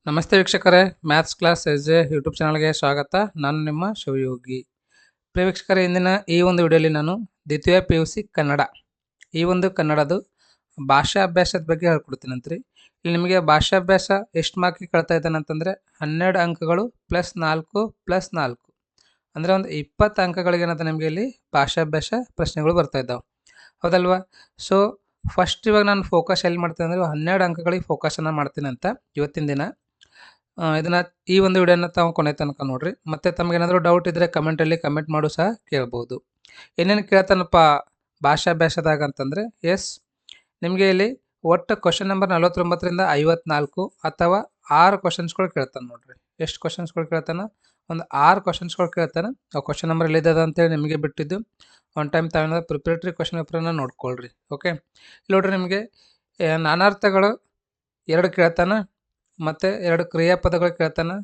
ನಮಸ್ತೆ ವೀಕ್ಷಕರೇ, maths class S J YouTube ಚಾನಲ್ಗೆ ಸ್ವಾಗತ. ನಾನು ನಿಮ್ಮ ಶಿವಯೋಗಿ. ಪ್ರಿಯ ವೀಕ್ಷಕರೇ, ಇಂದಿನ ಈ ಒಂದು ವಿಡಿಯೋಲಿ ನಾನು ದ್ವಿತೀಯ PUC ಕನ್ನಡ ಈ ಒಂದು ಕನ್ನಡದು ಭಾಷಾ ಅಭ್ಯಾಸದ ಬಗ್ಗೆ ಹೇಳ್ಕೊಡ್ತೀನಂತ್ರಿ. ಇಲ್ಲಿ ನಿಮಗೆ ಭಾಷಾಭ್ಯಾಸ ಎಷ್ಟು ಮಾರ್ಕಿಗೆ ಕೇಳ್ತಾ ಇದ್ದಾನೆ ಅಂತಂದರೆ 12 ಅಂಕಗಳು +4 +4 ಅಂದರೆ ಒಂದು 20 ಅಂಕಗಳಿಗೆ ಏನಂತ ನಿಮಗೆ ಇಲ್ಲಿ ಭಾಷಾಭ್ಯಾಸ ಪ್ರಶ್ನೆಗಳು ಬರ್ತಾ ಇದ್ದಾವೆ, ಹೌದಲ್ವಾ? ಸೊ ಫಸ್ಟ್ ಇವಾಗ ನಾನು ಫೋಕಸ್ ಎಲ್ಲಿ ಮಾಡ್ತೀನಿ ಅಂದರೆ 12 ಅಂಕಗಳಿಗೆ ಫೋಕಸನ್ನು ಮಾಡ್ತೀನಿ ಅಂತ ಇವತ್ತಿನ ದಿನ. ಇದನ್ನು ಈ ಒಂದು ವಿಡಿಯೋನ ತಾವು ಕೊನೆ ತನಕ ನೋಡ್ರಿ. ಮತ್ತು ತಮಗೇನಾದರೂ ಡೌಟ್ ಇದ್ದರೆ ಕಮೆಂಟಲ್ಲಿ ಕಮೆಂಟ್ ಮಾಡು ಸಹ ಕೇಳ್ಬೋದು. ಏನೇನು ಕೇಳ್ತಾನಪ್ಪ ಭಾಷಾಭ್ಯಾಸದಾಗ ಅಂತಂದರೆ, ನಿಮಗೆ ಇಲ್ಲಿ ಒಟ್ಟು ಕ್ವಶನ್ ನಂಬರ್ 49ರಿಂದ 54 ಅಥವಾ 6 ಕ್ವಶನ್ಸ್ಗಳು ಕೇಳ್ತಾನೆ ನೋಡ್ರಿ. ಎಷ್ಟು ಕ್ವಶನ್ಸ್ಗಳು ಕೇಳ್ತಾನೆ? ಒಂದು 6 ಕ್ವಶನ್ಸ್ಗಳು ಕೇಳ್ತಾನೆ. ಆ ಕ್ವಶನ್ ನಂಬರ್ ಎಲ್ಲಿದೆ ಅಂತೇಳಿ ನಿಮಗೆ ಬಿಟ್ಟಿದ್ದು. ಒನ್ ಟೈಮ್ ತಾವೇನಾದ ಪ್ರಿಪ್ರೇಟರಿ ಕ್ವಶನ್ ಪೇಪರನ್ನು ನೋಡ್ಕೊಳ್ರಿ. ಓಕೆ, ಇಲ್ಲಿ ನೋಡ್ರಿ, ನಿಮಗೆ ನಾನಾರ್ಥಗಳು 2 ಕೇಳ್ತಾನೆ, ಮತ್ತು 2 ಕ್ರಿಯಾಪದಗಳು ಕೇಳ್ತಾನೆ,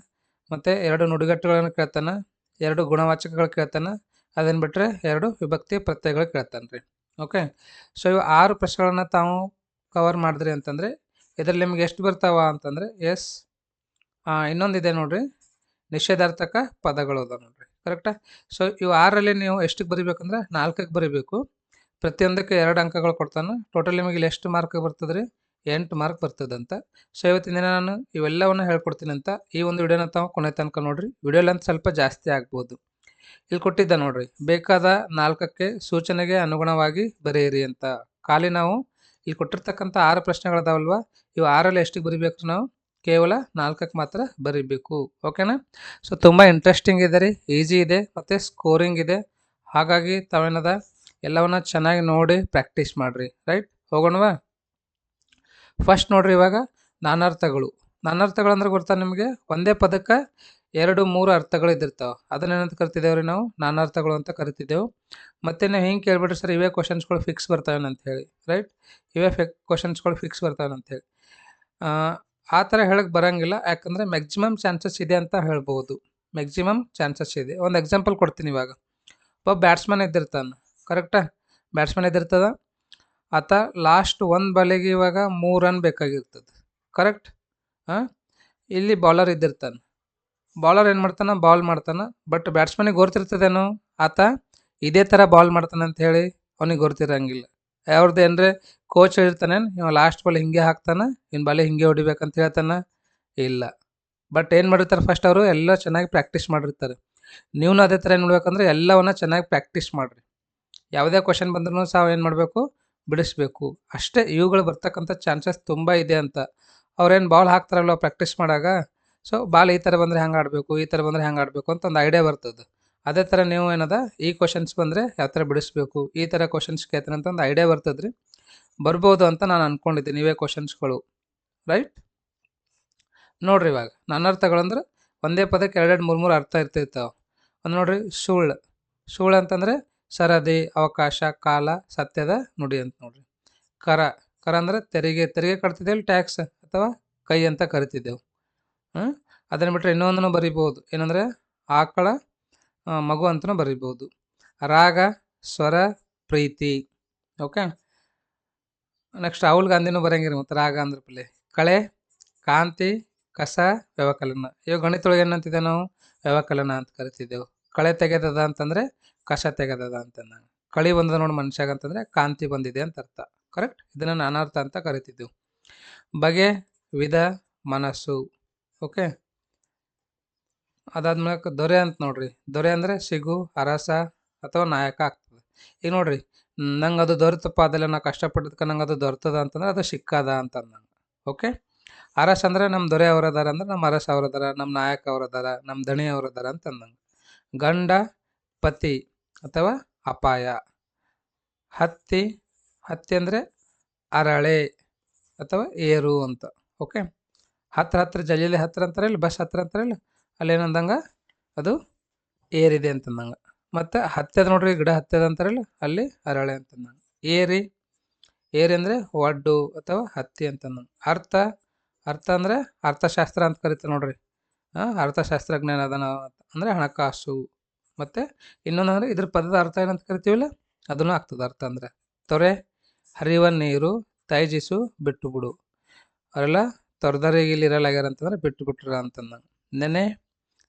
ಮತ್ತು 2 ನುಡಿಗಟ್ಟುಗಳನ್ನು ಕೇಳ್ತಾನೆ, 2 ಗುಣವಾಚಕಗಳು ಕೇಳ್ತಾನೆ, ಅದನ್ನು ಬಿಟ್ಟರೆ 2 ವಿಭಕ್ತಿ ಪ್ರತ್ಯಯಗಳು ಕೇಳ್ತಾನೆ ರೀ. ಓಕೆ, ಸೊ ಇವು 6 ಪ್ರಶ್ನೆಗಳನ್ನು ತಾವು ಕವರ್ ಮಾಡಿದ್ರಿ ಅಂತಂದರೆ ಇದರಲ್ಲಿ ನಿಮ್ಗೆ ಎಷ್ಟು ಬರ್ತಾವ ಅಂತಂದರೆ ಇನ್ನೊಂದಿದೆ ನೋಡ್ರಿ, ನಿಷೇಧಾರ್ಥಕ ಪದಗಳು ಅದ ನೋಡ್ರಿ. ಕರೆಕ್ಟಾ? ಸೊ ಇವು 6ರಲ್ಲಿ ನೀವು ಎಷ್ಟಕ್ಕೆ ಬರೀಬೇಕಂದ್ರೆ 4ಕ್ಕೆ ಬರೀಬೇಕು. ಪ್ರತಿಯೊಂದಕ್ಕೆ 2 ಅಂಕಗಳು ಕೊಡ್ತಾನೆ. ಟೋಟಲ್ ನಿಮಗೆ ಇಲ್ಲಿ ಎಷ್ಟು ಮಾರ್ಕ್ ಬರ್ತದೆ ರೀ? 8 ಮಾರ್ಕ್ ಬರ್ತದಂತ. ಸೊ ಇವತ್ತಿನ ದಿನ ನಾನು ಇವೆಲ್ಲವನ್ನು ಹೇಳ್ಕೊಡ್ತೀನಿ ಅಂತ ಈ ಒಂದು ವಿಡಿಯೋನ ತಾವು ಕೊನೆ ತನಕ ನೋಡ್ರಿ. ವಿಡಿಯೋ ಲೆಂತ್ ಸ್ವಲ್ಪ ಜಾಸ್ತಿ ಆಗ್ಬೋದು. ಇಲ್ಲಿ ಕೊಟ್ಟಿದ್ದ ನೋಡ್ರಿ, ಬೇಕಾದ 4ಕ್ಕೆ ಸೂಚನೆಗೆ ಅನುಗುಣವಾಗಿ ಬರೆಯಿರಿ ಅಂತ. ಖಾಲಿ ನಾವು ಇಲ್ಲಿ ಕೊಟ್ಟಿರ್ತಕ್ಕಂಥ 6 ಪ್ರಶ್ನೆಗಳದಾವಲ್ವಾ, ಇವು 6ರಲ್ಲಿ ಎಷ್ಟಕ್ಕೆ ಬರೀಬೇಕು? ನಾವು ಕೇವಲ 4ಕ್ಕೆ ಮಾತ್ರ ಬರೀಬೇಕು. ಓಕೆನಾ? ಸೊ ತುಂಬ ಇಂಟ್ರೆಸ್ಟಿಂಗ್ ಇದೆ ರೀ, ಈಸಿ ಇದೆ, ಮತ್ತು ಸ್ಕೋರಿಂಗ್ ಇದೆ. ಹಾಗಾಗಿ ತಾವೇನದ ಎಲ್ಲವನ್ನ ಚೆನ್ನಾಗಿ ನೋಡಿ ಪ್ರಾಕ್ಟೀಸ್ ಮಾಡಿರಿ. ರೈಟ್, ಹೋಗೋಣವಾ? ಫಸ್ಟ್ ನೋಡ್ರಿ, ಇವಾಗ ನಾನಾರ್ಥಗಳು ಅಂದ್ರೆ ಗೊತ್ತಾ ನಿಮಗೆ? ಒಂದೇ ಪದಕ್ಕೆ 2-3 ಅರ್ಥಗಳು ಇದ್ದಿರ್ತಾವೆ. ಅದನ್ನೇನಂತ ಕರಿತಿದ್ದೇವೆ ರೀ ನಾವು? ನಾನಾರ್ಥಗಳು ಅಂತ ಕರಿತಿದ್ದೆವು. ಮತ್ತು ನಾವು ಹಿಂಗೆ ಕೇಳ್ಬಿಟ್ರಿ, ಸರ್ ಇವೇ ಕ್ವಶನ್ಸ್ಗಳು ಫಿಕ್ಸ್ ಬರ್ತಾವೆ ಅಂತ ಹೇಳಿ. ರೈಟ್, ಇವೇ ಕ್ವಶನ್ಸ್ಗಳು ಫಿಕ್ಸ್ ಬರ್ತಾವೆ ಅಂತೇಳಿ ಆ ಥರ ಹೇಳಕ್ಕೆ ಬರೋಂಗಿಲ್ಲ. ಯಾಕಂದರೆ ಮ್ಯಾಕ್ಸಿಮಮ್ ಚಾನ್ಸಸ್ ಇದೆ ಅಂತ ಹೇಳ್ಬೋದು. ಮ್ಯಾಕ್ಸಿಮಮ್ ಚಾನ್ಸಸ್ ಇದೆ. ಒಂದು ಎಕ್ಸಾಂಪಲ್ ಕೊಡ್ತೀನಿ. ಇವಾಗ ಒಬ್ಬ ಬ್ಯಾಟ್ಸ್ಮನ್ ಇದ್ದಿರ್ತಾನೆ. ಕರೆಕ್ಟಾ? ಬ್ಯಾಟ್ಸ್ಮನ್ ಇದ್ದಿರ್ತದ, ಆತ ಲಾಸ್ಟ್ ಒಂದು ಬಾಲಿಗೆ ಇವಾಗ 3 ರನ್ ಬೇಕಾಗಿರ್ತದೆ. ಕರೆಕ್ಟ್? ಇಲ್ಲಿ ಬೌಲರ್ ಇದ್ದಿರ್ತಾನೆ. ಬೌಲರ್ ಏನು ಮಾಡ್ತಾನೆ? ಬಾಲ್ ಮಾಡ್ತಾನೆ. ಬಟ್ ಬ್ಯಾಟ್ಸ್ಮನಿಗೆ ಗೊತ್ತಿರ್ತದೇನೋ ಆತ ಇದೇ ಥರ ಬಾಲ್ ಮಾಡ್ತಾನೆ ಅಂತ ಹೇಳಿ ಅವನಿಗೆ ಗೊತ್ತಿರಂಗಿಲ್ಲ. ಯಾವ್ದು ಏನರೇ ಕೋಚ್ ಹೇಳಿರ್ತಾನೆ, ಇವ ಲಾಸ್ಟ್ ಬಾಲ್ ಹಿಂಗೆ ಹಾಕ್ತಾನೆ, ಇನ್ನು ಬಾಲಿ ಹಿಂಗೆ ಹೊಡಿಬೇಕಂತ ಹೇಳ್ತಾನೆ? ಇಲ್ಲ. ಬಟ್ ಏನು ಮಾಡಿರ್ತಾರೆ, ಫಸ್ಟ್ ಅವರು ಎಲ್ಲ ಚೆನ್ನಾಗಿ ಪ್ರಾಕ್ಟೀಸ್ ಮಾಡಿರ್ತಾರೆ. ನೀವು ಅದೇ ಥರ ಏನು ಮಾಡ್ಬೇಕಂದ್ರೆ ಎಲ್ಲವನ್ನ ಚೆನ್ನಾಗಿ ಪ್ರಾಕ್ಟೀಸ್ ಮಾಡಿರಿ. ಯಾವುದೇ ಕ್ವಶನ್ ಬಂದ್ರೂ ಸಹ ಏನು ಮಾಡಬೇಕು? ಬಿಡಿಸ್ಬೇಕು. ಅಷ್ಟೇ. ಇವುಗಳು ಬರ್ತಕ್ಕಂಥ ಚಾನ್ಸಸ್ ತುಂಬ ಇದೆ ಅಂತ. ಅವ್ರೇನು ಬಾಲ್ ಹಾಕ್ತಾರಲ್ವ ಪ್ರಾಕ್ಟೀಸ್ ಮಾಡಾಗ, ಸೊ ಬಾಲ್ ಈ ಥರ ಬಂದರೆ ಹೆಂಗೆ ಆಡಬೇಕು, ಈ ಥರ ಬಂದರೆ ಹೆಂಗೆ ಆಡಬೇಕು ಅಂತ ಒಂದು ಐಡಿಯಾ ಬರ್ತದೆ. ಅದೇ ಥರ ನೀವು ಏನದ ಈ ಕ್ವಶನ್ಸ್ ಬಂದರೆ ಯಾವ ಥರ ಬಿಡಿಸ್ಬೇಕು, ಈ ಥರ ಕ್ವಶನ್ಸ್ ಕೇಳ್ತಾನೆ ಅಂತ ಒಂದು ಐಡಿಯಾ ಬರ್ತದೆ ರೀ. ಬರ್ಬೋದು ಅಂತ ನಾನು ಅಂದ್ಕೊಂಡಿದ್ದೀನಿ ಇವೇ ಕ್ವಶನ್ಸ್ಗಳು. ರೈಟ್, ನೋಡ್ರಿ, ಇವಾಗ ನಾನಾರ್ಥಗಳಂದ್ರೆ ಒಂದೇ ಪದಕ್ಕೆ 2-3 ಅರ್ಥ ಇರ್ತಿರ್ತಾವೆ. ಒಂದು ನೋಡ್ರಿ, ಸುಳ್ಳು ಅಂತಂದರೆ ಸರದಿ, ಅವಕಾಶ, ಕಾಲ, ಸತ್ಯದ ನುಡಿ ಅಂತ ನೋಡ್ರಿ. ಕರ ಅಂದರೆ ತೆರಿಗೆ ಕಟ್ತಿದ್ದೇವೆ, ಟ್ಯಾಕ್ಸ್ ಅಥವಾ ಕೈ ಅಂತ ಕರಿತಿದ್ದೆವು. ಅದನ್ನು ಬಿಟ್ಟರೆ ಇನ್ನೊಂದನ್ನು ಬರಿಬೋದು, ಏನಂದರೆ ಆಕಳ, ಮಗು ಅಂತಲೂ ಬರಿಬೋದು. ರಾಗ, ಸ್ವರ, ಪ್ರೀತಿ. ಓಕೆ, ನೆಕ್ಸ್ಟ್ ರಾಹುಲ್ ಗಾಂಧಿನೂ ಬರೆಯಂಗಿರಿ. ಮತ್ತು ರಾಗ ಅಂದ್ರೆ ಪಲ್ಲೆ ಕಳೆ, ಕಾಂತಿ, ಕಸ, ವ್ಯವಕಲನ. ಇವಾಗ ಗಣಿತೊಳಗೆ ಏನಂತಿದ್ದೆ ನಾವು? ವ್ಯವಕಲನ ಅಂತ ಕರಿತಿದ್ದೆವು. ಕಳೆ ತೆಗೆದದ ಅಂತಂದರೆ ಕಸ ತೆಗೆದದ ಅಂತಂದ. ಕಳಿ ಬಂದದ ನೋಡಿ ಮನುಷ್ಯಾಗ ಅಂತಂದರೆ ಕಾಂತಿ ಬಂದಿದೆ ಅಂತ ಅರ್ಥ. ಕರೆಕ್ಟ್? ಇದನ್ನು ನಾನಾರ್ಥ ಅಂತ ಕರಿತಿದ್ದೆವು. ಬಗೆ, ವಿಧ, ಮನಸ್ಸು. ಓಕೆ, ಅದಾದ್ಮೇಲೆ ದೊರೆ ಅಂತ ನೋಡ್ರಿ. ದೊರೆ ಅಂದರೆ ಸಿಗು, ಅರಸ ಅಥವಾ ನಾಯಕ ಆಗ್ತದೆ. ಈಗ ನೋಡ್ರಿ, ನಂಗೆ ಅದು ದೊರೆತಪ್ಪ, ಅದೆಲ್ಲ ನಾ ಕಷ್ಟಪಟ್ಟಿದ್ದಕ್ಕೆ ನಂಗೆ ಅದು ದೊರೆತದ ಅಂತಂದ್ರೆ ಅದು ಸಿಕ್ಕದ ಅಂತ ನಂಗೆ. ಓಕೆ, ಅರಸ ಅಂದರೆ ನಮ್ಮ ದೊರೆ ಅವರದಾರ, ಅಂದ್ರೆ ನಮ್ಮ ಅರಸ ಅವರದಾರ, ನಮ್ಮ ನಾಯಕ ಅವರದಾರ, ನಮ್ಮ ದಣಿ ಅವರದಾರ ಅಂತ ಅಂದಂಗೆ. ಗಂಡ, ಪತಿ ಅಥವಾ ಅಪಾಯ. ಹತ್ತಿ ಅಂದರೆ ಅರಳೆ ಅಥವಾ ಏರು ಅಂತ. ಓಕೆ, ಹತ್ರ ಜಲ್ಲೆಲಿ ಹತ್ರ ಅಂತಾರಲ್ಲ, ಬಸ್ ಹತ್ರ ಅಂತಾರಲ್ಲ, ಅಲ್ಲೇನಂದಂಗೆ ಅದು ಏರಿದೆ ಅಂತಂದಂಗೆ. ಮತ್ತು ಹತ್ಯದ ನೋಡ್ರಿ, ಗಿಡ ಹತ್ಯದ ಅಂತಾರಲ್ಲ, ಅಲ್ಲಿ ಅರಳೆ ಅಂತಂದಂಗೆ. ಏರಿ ಅಂದರೆ ಒಡ್ಡು ಅಥವಾ ಹತ್ತಿ ಅಂತಂದಂಗೆ. ಅರ್ಥ ಅಂದರೆ ಅರ್ಥಶಾಸ್ತ್ರ ಅಂತ ಕರಿತಾರೆ ನೋಡ್ರಿ. ಅರ್ಥಶಾಸ್ತ್ರಜ್ಞಾನ ಅದನ್ನ ಅಂದರೆ ಹಣಕಾಸು. ಮತ್ತು ಇನ್ನೊಂದು ಅಂದರೆ ಇದ್ರ ಪದದ ಅರ್ಥ ಏನಂತ ಕರಿತೀವಲ್ಲ, ಅದನ್ನು ಆಗ್ತದೆ ಅರ್ಥ. ಅಂದರೆ ತೊರೆ, ಹರಿಯುವ ನೀರು, ತೈಜಿಸು, ಬಿಟ್ಟು ಬಿಡು. ಅವರೆಲ್ಲ ತೊರೆದರಿಗೆ ಇಲ್ಲಿ ಇರಲಾಗ್ಯಾರ ಅಂತಂದ್ರೆ ಬಿಟ್ಟು ಬಿಟ್ರ ಅಂತಂದ. ನೆನೆ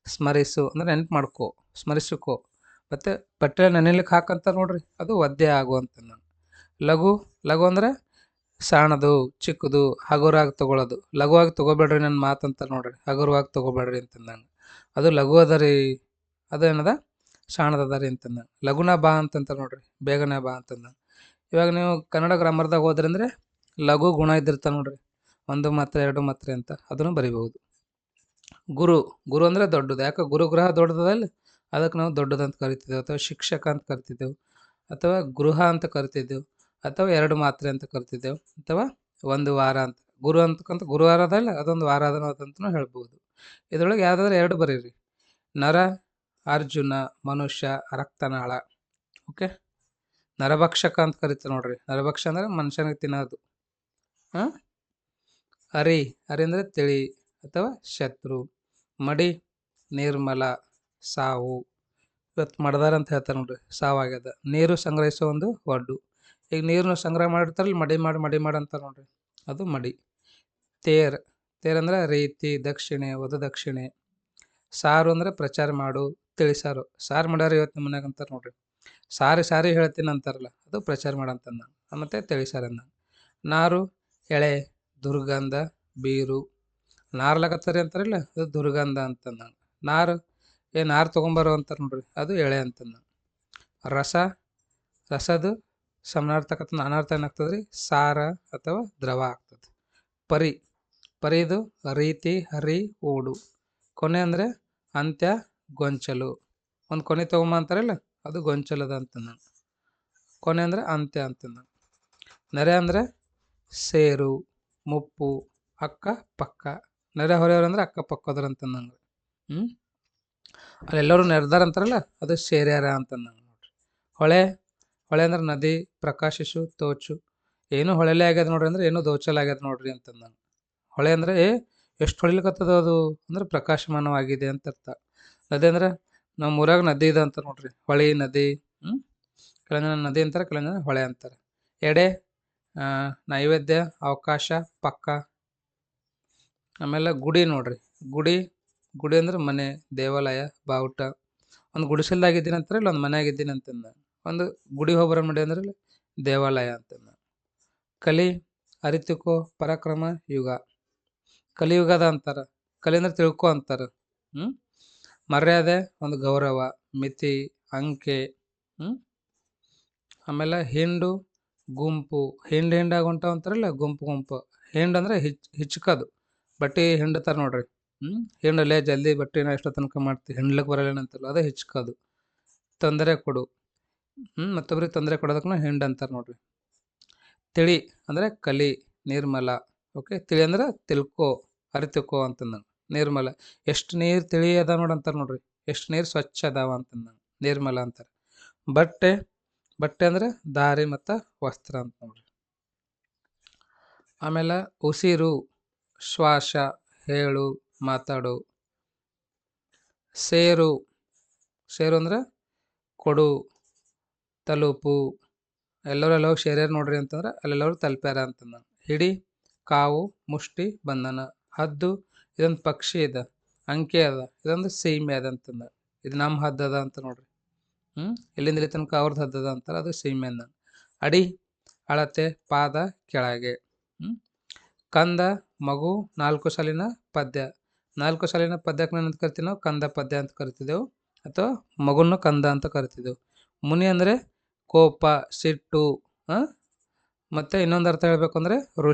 ಸ್ಮರಿಸು ಅಂದ್ರೆ ನೆನಪು ಮಾಡ್ಕೋ, ಸ್ಮರಿಸಿಕೋ. ಮತ್ತು ಬಟ್ಟೆ ನೆನೆಲಿಕ್ಕೆ ಹಾಕಂತ ನೋಡ್ರಿ, ಅದು ಒದ್ದೆ ಆಗು ಅಂತಂದ. ಲಘು ಲಘು ಅಂದ್ರೆ ಸಣ್ಣದು, ಚಿಕ್ಕದು, ಹಗುರಾಗಿ ತೊಗೊಳೋದು. ಲಘುವಾಗಿ ತೊಗೋಬೇಡ್ರಿ ನನ್ನ ಮಾತಂತ ನೋಡ್ರಿ, ಹಗುರವಾಗಿ ತೊಗೋಬೇಡ್ರಿ ಅಂತಂದಂಗೆ. ಅದು ಲಘು ಅದ ರೀ, ಅದೇನದ ಸಣ್ಣದದ ರೀ ಅಂತಂದ. ಲಘುನ ಬಾ ಅಂತಂತ ನೋಡ್ರಿ, ಬೇಗನೆ ಬಾ ಅಂತಂದ. ಇವಾಗ ನೀವು ಕನ್ನಡ ಗ್ರಾಮರ್ದಾಗ ಹೋದ್ರಿ ಅಂದರೆ ಲಘು ಗುಣ ಇದ್ದಿರ್ತಾವೆ ನೋಡ್ರಿ, 1 ಮಾತ್ರೆ 2 ಮಾತ್ರೆ ಅಂತ, ಅದನ್ನು ಬರಿಬಹುದು. ಗುರು ಗುರು ಅಂದರೆ ದೊಡ್ಡದು. ಯಾಕೆ ಗುರುಗ್ರಹ ದೊಡ್ಡದಲ್ಲ, ಅದಕ್ಕೆ ನಾವು ದೊಡ್ಡದಂತ ಕರಿತಿದ್ದೆವು, ಅಥವಾ ಶಿಕ್ಷಕ ಅಂತ ಕರಿತಿದ್ದೆವು, ಅಥವಾ ಗೃಹ ಅಂತ ಕರಿತಿದ್ದೆವು, ಅಥವಾ 2 ಮಾತ್ರೆ ಅಂತ ಕರಿತಿದ್ದೆವು, ಅಥವಾ 1 ವಾರ ಅಂತ. ಗುರು ಅಂತಕ್ಕಂಥ ಗುರುವಾರ ಅದಲ್ಲ, ಅದೊಂದು ವಾರ ಅದಂತನೂ ಹೇಳ್ಬೋದು. ಇದರೊಳಗೆ ಯಾವುದಾದ್ರೂ 2 ಬರೀರಿ. ನರ, ಅರ್ಜುನ, ಮನುಷ್ಯ, ರಕ್ತನಾಳ. ಓಕೆ, ನರಭಕ್ಷಕ ಅಂತ ಕರಿತಾರೆ ನೋಡ್ರಿ. ನರಭಕ್ಷ ಅಂದರೆ ಮನುಷ್ಯನಿಗೆ ತಿನ್ನೋದು. ಹರಿ ಹರಿ ಅಂದರೆ ತಿಳಿ ಅಥವಾ ಶತ್ರು. ಮಡಿ ನಿರ್ಮಲ, ಸಾವು. ಇವತ್ತು ಮಡ್ದಾರ ಅಂತ ಹೇಳ್ತಾರೆ ನೋಡ್ರಿ, ಸಾವಾಗ್ಯದ. ನೀರು ಸಂಗ್ರಹಿಸೋ ಒಂದು ಒಡ್ಡು. ಈಗ ನೀರನ್ನು ಸಂಗ್ರಹ ಮಾಡಿರ್ತಾರಲ್ಲ, ಮಡಿ ಮಾಡಿ ಅಂತಾರೆ ನೋಡ್ರಿ, ಅದು ಮಡಿ. ತೇರ್ ತೇರ್ ಅಂದರೆ ರೀತಿ, ದಕ್ಷಿಣೆ, ವಧುದಕ್ಷಿಣೆ. ಸಾರು ಅಂದರೆ ಪ್ರಚಾರ ಮಾಡು, ತಿಳಿಸಾರು. ಸಾರು ಮಾಡ್ಯಾರ ಇವತ್ತು ನಿಮ್ಮ ಮನ್ಯಾಗ ಅಂತಾರೆ ನೋಡ್ರಿ. ಸಾರಿ ಹೇಳ್ತೀನಿ ಅಂತಾರಲ್ಲ, ಅದು ಪ್ರಚಾರ ಮಾಡಂತಂದ. ಮತ್ತು ತಿಳಿಸಾರ ಅಂದ. ನಾರು ಎಳೆ, ದುರ್ಗಂಧ, ಬೀರು. ನಾರ್ಲಕತ್ತರಿ ಅಂತಾರಲ್ಲ, ಅದು ದುರ್ಗಂಧ ಅಂತಂದ. ನಾರು ತೊಗೊಂಬರೋ ಅಂತಾರೆ ನೋಡ್ರಿ, ಅದು ಎಳೆ ಅಂತಂದ. ರಸದು ಸಮನಾರ್ಥಕ ಅನಾರ್ಥ ಏನಾಗ್ತದೆ ರೀ, ಸಾರ ಅಥವಾ ದ್ರವ ಆಗ್ತದೆ. ಪರಿದು ರೀತಿ, ಹರಿ, ಓಡು. ಕೊನೆ ಅಂದರೆ ಅಂತ್ಯ, ಗೊಂಚಲು. ಒಂದು ಕೊನೆ ತೊಗೊಂಬ ಅಂತಾರಲ್ಲ, ಅದು ಗೊಂಚಲದ ಅಂತಂದ. ಕೊನೆ ಅಂದರೆ ಅಂತ್ಯ ಅಂತಂದ. ನೆರೆ ಅಂದರೆ ಸೇರು, ಮುಪ್ಪು, ಅಕ್ಕ ಪಕ್ಕ. ನೆರೆ ಹೊರೆಯವ್ರು ಅಂದರೆ ಅಕ್ಕಪಕ್ಕದ್ರ ಅಂತಂದಂಗೆ. ಅಲ್ಲೆಲ್ಲರೂ ನೆರೆದಾರ ಅಂತಾರಲ್ಲ, ಅದು ಸೇರ್ಯಾರ ಅಂತಂದಂಗೆ ನೋಡ್ರಿ. ಹೊಳೆ ಅಂದ್ರೆ ನದಿ, ಪ್ರಕಾಶಿಸು, ತೋಚು. ಏನು ಹೊಳೆಲೇ ಆಗ್ಯದ ನೋಡ್ರಿ ಅಂದ್ರೆ ಏನು ದೋಚಲಾಗ್ಯದ ನೋಡ್ರಿ ಅಂತಂದಂಗೆ. ಹೊಳೆ ಅಂದರೆ ಎಷ್ಟು ಹೊಳಿಲಿಕತ್ತದ ಅದು ಅಂದ್ರೆ ಪ್ರಕಾಶಮಾನವಾಗಿದೆ ಅಂತ ಅರ್ಥ. ನದಿ ಅಂದ್ರೆ ನಮ್ಮ ಊರಾಗ ನದಿ ಇದೆ ಅಂತ ನೋಡ್ರಿ, ಹೊಳೆ ನದಿ. ಕೆಲವೊಂದು ಜನ ನದಿ ಅಂತಾರೆ, ಕೆಲವೊಂದು ಜನ ಹೊಳೆ ಅಂತಾರೆ. ಎಡೆ ನೈವೇದ್ಯ, ಅವಕಾಶ, ಪಕ್ಕ. ಆಮೇಲೆ ಗುಡಿ ನೋಡ್ರಿ, ಗುಡಿ ಅಂದ್ರೆ ಮನೆ, ದೇವಾಲಯ, ಬಾವುಟ. ಒಂದು ಗುಡಿಸಲ್ದಾಗಿದ್ದೀನಿ ಅಂತಾರೆ, ಇಲ್ಲ ಒಂದು ಮನೆಯಾಗಿದ್ದೀನಿ ಅಂತಂದ. ಒಂದು ಗುಡಿ ಹೋಗ್ಬರ ಮಾಡಿ ಅಂದ್ರೆ ದೇವಾಲಯ ಅಂತಂದ. ಕಲಿ ಅರಿತಿಕೋ, ಪರಾಕ್ರಮ, ಯುಗ. ಕಲಿಯುಗದ ಅಂತಾರೆ, ಕಲಿ ಅಂದ್ರೆ ತಿಳ್ಕೊ ಅಂತಾರೆ. ಮರ್ಯಾದೆ ಒಂದು ಗೌರವ, ಮಿತಿ, ಅಂಕೆ. ಆಮೇಲೆ ಹಿಂಡು, ಗುಂಪು. ಹಿಂಡಾಗಿ ಹೊಂಟಾವ ಅಂತಾರಲ್ಲ, ಗುಂಪು. ಹಿಂಡು ಅಂದರೆ ಹಿಚ್ಕದು, ಬಟ್ಟೆ ಹಿಂಡ್ತಾರೆ ನೋಡ್ರಿ. ಹಿಂಡಲ್ಲೇ ಜಲ್ದಿ ಬಟ್ಟೆನ ಎಷ್ಟೋ ತನಕ ಮಾಡ್ತೀವಿ, ಹಿಂಡ್ಲಿಕ್ಕೆ ಬರಲ್ಲ ಅಂತಲ್ಲ, ಅದೇ ಹಿಚ್ಕದು. ತೊಂದರೆ ಕೊಡು, ಮತ್ತೊಬ್ರಿಗೆ ತೊಂದರೆ ಕೊಡೋದಕ್ಕೂ ಹಿಂಡ್ ಅಂತಾರೆ ನೋಡ್ರಿ. ತಿಳಿ ಅಂದರೆ ಕಲಿ, ನಿರ್ಮಲ. ಓಕೆ, ತಿಳಿ ಅಂದ್ರೆ ತಿಳ್ಕೊ, ಅರಿತುಕೋ ಅಂತಂದಂಗೆ. ನಿರ್ಮಲ ಎಷ್ಟು ನೀರು ತಿಳಿ ಅದ ಅಂತಾರೆ ನೋಡ್ರಿ, ಎಷ್ಟು ನೀರು ಸ್ವಚ್ಛ ಅದಾವ ಅಂತಂದಂಗೆ ನಿರ್ಮಲ ಅಂತಾರೆ. ಬಟ್ಟೆ ಅಂದ್ರೆ ದಾರಿ ಮತ್ತು ವಸ್ತ್ರ ಅಂತ ನೋಡ್ರಿ. ಆಮೇಲೆ ಉಸಿರು, ಶ್ವಾಸ, ಹೇಳು, ಮಾತಾಡು. ಸೇರು ಅಂದ್ರೆ ಕೊಡು, ತಲುಪು. ಎಲ್ಲರೂ ಸೇರ್ಯಾರ ನೋಡ್ರಿ ಅಂತಂದ್ರೆ ಅಲ್ಲೆಲ್ಲರೂ ತಲುಪ್ಯಾರ ಅಂತಂದ. ಹಿಡಿ, ಕಾವು, ಮುಷ್ಟಿ, ಬಂಧನ. ಹದ್ದು ಇದೊಂದು ಪಕ್ಷಿ ಇದೆ, ಅಂಕೆ ಅದ, ಇದೊಂದು ಸೀಮೆ ಅದ ಅಂತಂದ. ಇದು ನಮ್ಮ ಹದ್ದದ ಅಂತ ನೋಡ್ರಿ. ಇಲ್ಲಿಂದ ಇಲ್ಲಿ ತನಕ ಅವ್ರದ್ದು ಹದ್ದದ ಅಂತಾರೆ, ಅದು ಸೀಮೆ ಅಂದ. ಅಡಿ ಅಳತೆ, ಪಾದ ಕೆಳಗೆ. ಕಂದ ಮಗು, 4 ಸಾಲಿನ ಪದ್ಯ. 4 ಸಾಲಿನ ಪದ್ಯಕ್ಕೆ ಏನಂತ ಕರಿತೀವಿ ನಾವು, ಕಂದ ಪದ್ಯ ಅಂತ ಕರಿತಿದ್ದೆವು, ಅಥವಾ ಮಗುನ್ನು ಕಂದ ಅಂತ ಕರಿತಿದ್ದೆವು. ಮುನಿ ಅಂದರೆ ಕೋಪ, ಸಿಟ್ಟು. ಮತ್ತು ಇನ್ನೊಂದು ಅರ್ಥ ಹೇಳ್ಬೇಕು ಅಂದರೆ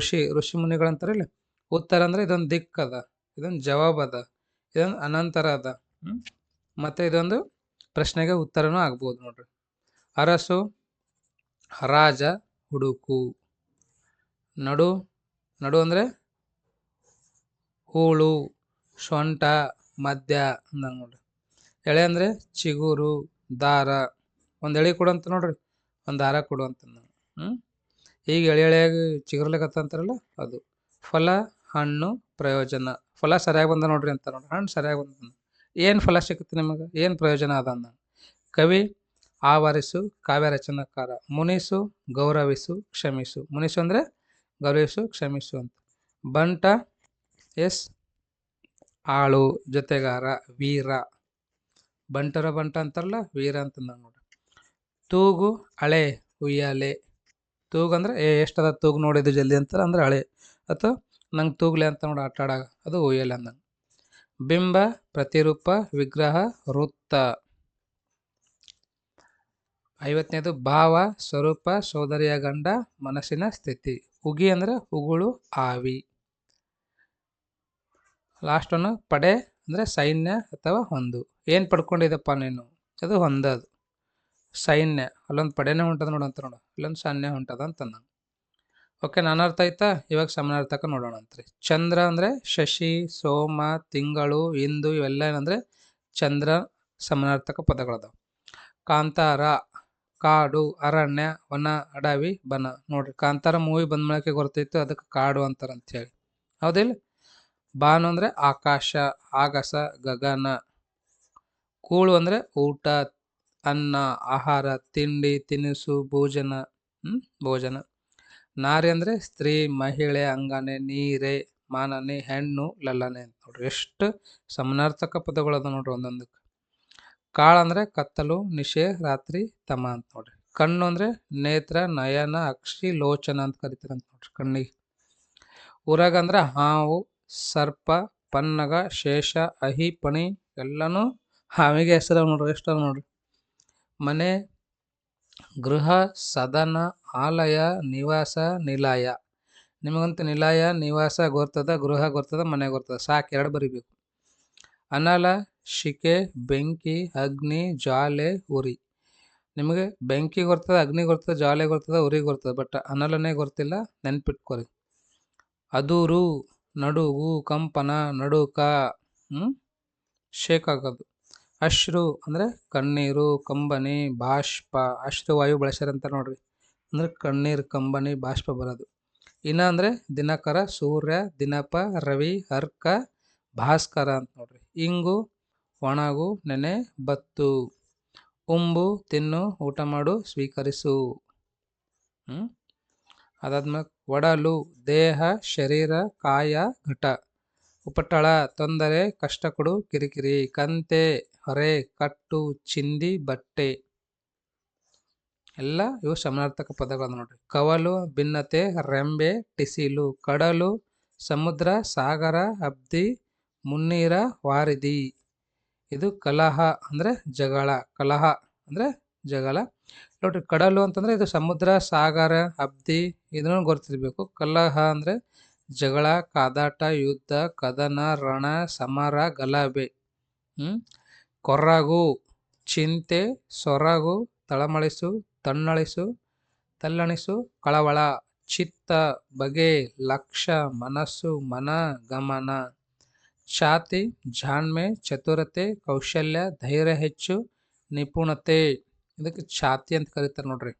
ಋಷಿ ಮುನಿಗಳಂತಾರಲ್ಲ. ಉತ್ತರ ಅಂದರೆ ಇದೊಂದು ದಿಕ್ಕದ, ಇದೊಂದು ಜವಾಬದ, ಇದೊಂದು ಅನಂತರ ಅದ. ಮತ್ತು ಇದೊಂದು ಪ್ರಶ್ನೆಗೆ ಉತ್ತರನೂ ಆಗ್ಬೋದು ನೋಡ್ರಿ. ಅರಸು, ರಾಜ, ಹುಡುಕು. ನಡು ಅಂದರೆ ಹೂಳು, ಸೊಂಟ, ಮಧ್ಯ ಅಂದಂಗೆ ನೋಡ್ರಿ. ಎಳೆ ಅಂದರೆ ಚಿಗುರು, ದಾರ. ಒಂದು ಎಳೆ ಕೊಡು ಅಂತ ನೋಡ್ರಿ, ಒಂದು ದಾರ ಕೊಡು ಅಂತಂದ. ಈಗ ಎಳೆಯಾಗಿ ಚಿಗುರ್ಲಿಕತ್ತಂತಾರಲ್ಲ, ಅದು. ಫಲ, ಹಣ್ಣು, ಪ್ರಯೋಜನ. ಫಲ ಸರಿಯಾಗಿ ಬಂದ ನೋಡ್ರಿ ಅಂತ ನೋಡ್ರಿ, ಹಣ್ಣು ಸರಿಯಾಗಿ ಬಂದ. ಏನು ಫಲ ಸಿಗುತ್ತೆ ನಿಮಗೆ, ಏನು ಪ್ರಯೋಜನ ಅದ ಅಂದ. ಕವಿ ಆವರಿಸು, ಕಾವ್ಯ ರಚನಾಕಾರ. ಮುನಿಸು, ಗೌರವಿಸು, ಕ್ಷಮಿಸು. ಮುನಿಸು ಅಂದರೆ ಗೌರವಿಸು, ಕ್ಷಮಿಸು ಅಂತ. ಬಂಟ ಎಸ್. ಆಳು, ಜೊತೆಗಾರ, ವೀರ. ಬಂಟರ ಬಂಟ ಅಂತಾರಲ್ಲ, ವೀರ ಅಂತಂದ ನೋಡ್ರಿ. ತೂಗು, ಹಳೆ, ಉಯ್ಯಾಲೆ. ತೂಗು ಅಂದ್ರೆ ಎಷ್ಟದ ತೂಗು ನೋಡಿದ್ದು ಜಲ್ದಿ ಅಂತಾರೆ ಅಂದ್ರೆ ಹಳೆ, ಅಥವಾ ನಂಗೆ ತೂಗ್ಲೆ ಅಂತ ನೋಡಿ ಆಟ ಆಡಾಗ ಅದು ಉಯ್ಯಾಲೆ ಅಂದಂಗೆ. ಬಿಂಬ, ಪ್ರತಿರೂಪ, ವಿಗ್ರಹ, ವೃತ್ತ. 50ನೇದು ಭಾವ, ಸ್ವರೂಪ, ಸೋದರಿಯ ಗಂಡ, ಮನಸ್ಸಿನ ಸ್ಥಿತಿ. ಉಗಿ ಅಂದ್ರೆ ಉಗುಳು, ಆವಿ. ಲಾಸ್ಟ್ ಒನ್ ಪಡೆ ಅಂದ್ರೆ ಸೈನ್ಯ ಅಥವಾ ಹೊಂದು. ಏನು ಪಡ್ಕೊಂಡಿದ್ದಪ್ಪ ನೀನು, ಅದು ಹೊಂದದು ಸೈನ್ಯ. ಅಲ್ಲೊಂದು ಪಡೆನೇ ಹೊಂಟದ ನೋಡಂತ ನೋಡು, ಅಲ್ಲೊಂದು ಸೈನ್ಯ ಹೊಂಟದ ಅಂತಂದ. ಓಕೆ, ನಾನಾರ್ಥ ಆಯ್ತಾ. ಇವಾಗ ಸಮಾನಾರ್ಥಕ ನೋಡೋಣ ಅಂತ್ರಿ. ಚಂದ್ರ ಅಂದ್ರೆ ಶಶಿ, ಸೋಮ, ತಿಂಗಳು, ಇಂದು ಇವೆಲ್ಲ ಏನಂದ್ರೆ ಚಂದ್ರ ಸಮಾನಾರ್ಥಕ ಪದಗಳದಾವ. ಕಾಂತಾರ, ಕಾಡು, ಅರಣ್ಯ, ವನ, ಅಡವಿ, ಬನ. ನೋಡ್ರಿ, ಕಾಂತಾರ ಮೂವಿ ಬಂದ ಮೇಳಕ್ಕೆ ಗೊತ್ತೈತು ಅದಕ್ಕೆ ಕಾಡು ಅಂತಾರ ಅಂತ ಹೇಳಿ, ಹೌದಿಲ್ಲ. ಬಾನು ಅಂದ್ರೆ ಆಕಾಶ, ಆಗಸ, ಗಗನ. ಕೂಳು ಅಂದ್ರೆ ಊಟ, ಅನ್ನ, ಆಹಾರ, ತಿಂಡಿ, ತಿನಿಸು, ಭೋಜನ, ಭೋಜನ. ನಾರಿ ಅಂದ್ರೆ ಸ್ತ್ರೀ, ಮಹಿಳೆ, ಅಂಗನೆ, ನೀರೆ, ಮಾನನೆ, ಹೆಣ್ಣು, ಲಲ್ಲನೆ ಅಂತ. ನೋಡ್ರಿ ಎಷ್ಟು ಸಮಾನಾರ್ಥಕ ಪದಗಳದ ನೋಡ್ರಿ ಒಂದೊಂದಕ್ಕೆ. ಕಾಳ ಅಂದ್ರೆ ಕತ್ತಲು, ನಿಶೆ, ರಾತ್ರಿ, ತಮ ಅಂತ ನೋಡ್ರಿ. ಕಣ್ಣು ಅಂದ್ರೆ ನೇತ್ರ, ನಯನ, ಅಕ್ಷಿ, ಲೋಚನ ಅಂತ ಕರಿತಾರಂತ ನೋಡ್ರಿ ಕಣ್ಣಿಗೆ. ಉರಗ ಅಂದ್ರೆ ಹಾವು, ಸರ್ಪ, ಪನ್ನಗ, ಶೇಷ, ಅಹಿ, ಪಣಿ ಎಲ್ಲಾನು ಹಾವಿಗೆ ಹೆಸರು ನೋಡ್ರಿ, ಎಷ್ಟು ನೋಡ್ರಿ. ಮನೆ, ಗೃಹ, ಸದನ, ಆಲಯ, ನಿವಾಸ, ನಿಲಯ. ನಿಮಗಂತೂ ನಿಲಯ, ನಿವಾಸ ಗೊತ್ತದ, ಗೃಹ ಗೊತ್ತದ, ಮನೆ ಗೊತ್ತದ, ಸಾಕು, 2 ಬರಿಬೇಕು. ಅನಲ, ಶಿಕೆ, ಬೆಂಕಿ, ಅಗ್ನಿ, ಜ್ವಾಲೆ, ಉರಿ. ನಿಮಗೆ ಬೆಂಕಿ ಗೊತ್ತದ, ಅಗ್ನಿ ಗೊತ್ತದ, ಜ್ವಾಲೆ ಗೊತ್ತದ, ಉರಿ ಗೊತ್ತದ, ಬಟ್ ಅನಲನೇ ಗೊತ್ತಿಲ್ಲ, ನೆನ್ಪಿಟ್ಕೊರಿ. ಅದೂರು, ನಡುಗು, ಕಂಪನ, ನಡುಕ, ಶೇಕ್ ಆಗೋದು. ಅಶ್ರು ಅಂದ್ರೆ ಕಣ್ಣೀರು, ಕಂಬನಿ, ಬಾಷ್ಪ. ಅಶ್ರುವಾಯು ಬಳಸ್ಯಾರಂತ ನೋಡ್ರಿ, ಅಂದ್ರೆ ಕಣ್ಣೀರು, ಕಂಬನಿ, ಬಾಷ್ಪ ಬರೋದು. ಇನ ಅಂದ್ರೆ ದಿನಕರ, ಸೂರ್ಯ, ದಿನಪ, ರವಿ, ಅರ್ಕ, ಭಾಸ್ಕರ ಅಂತ ನೋಡ್ರಿ. ಇಂಗು, ಒಣಗು, ನೆನೆ, ಬತ್ತು. ಉಂಬು, ತಿನ್ನು, ಊಟ ಮಾಡು, ಸ್ವೀಕರಿಸು. ಅದಾದ್ಮೇಲೆ ಒಡಲು, ದೇಹ, ಶರೀರ, ಕಾಯ, ಘಟ. ಉಪಟಳ, ತೊಂದರೆ, ಕಷ್ಟ ಕೊಡು, ಕಿರಿಕಿರಿ. ಕಂತೆ, ಹೊರೆ, ಕಟ್ಟು, ಚಿಂದಿ, ಬಟ್ಟೆ. ಎಲ್ಲ ಇವು ಸಮಾನಾರ್ಥಕ ಪದಗಳು ನೋಡ್ರಿ. ಕವಲು, ಭಿನ್ನತೆ, ರೆಂಬೆ, ಟಿಸಿಲು. ಕಡಲು, ಸಮುದ್ರ, ಸಾಗರ, ಅಬ್ದಿ, ಮುನ್ನೀರ, ವಾರಿದಿ. ಇದು ಕಲಹ ಅಂದ್ರೆ ಜಗಳ, ಕಲಹ ಅಂದ್ರೆ ಜಗಳ. ನೋಡ್ರಿ, ಕಡಲು ಅಂತಂದ್ರೆ ಇದು ಸಮುದ್ರ, ಸಾಗರ, ಅಬ್ದಿ ಇದನ್ನು ಗೊತ್ತಿರಬೇಕು. ಕಲಹ ಅಂದ್ರೆ ಜಗಳ, ಕಾದಾಟ, ಯುದ್ಧ, ಕದನ, ರಣ, ಸಮರ, ಗಲಭೆ. ಕೊರ್ರಗು, ಚಿಂತೆ, ಸೊರಗು, ತಳಮಳಿಸು, ತಣ್ಣಳಿಸು, ತಲ್ಲಣಿಸು, ಕಳವಳ. ಚಿತ್ತ, ಬಗೆ, ಲಕ್ಷ್ಯ, ಮನಸ್ಸು, ಮನ, ಗಮನ. ಛಾತಿ, ಜಾಣ್ಮೆ, ಚತುರತೆ, ಕೌಶಲ್ಯ, ಧೈರ್ಯ ಹೆಚ್ಚು, ನಿಪುಣತೆ. ಇದಕ್ಕೆ ಛಾತಿ ಅಂತ ಕರೀತಾರೆ ನೋಡ್ರಿ.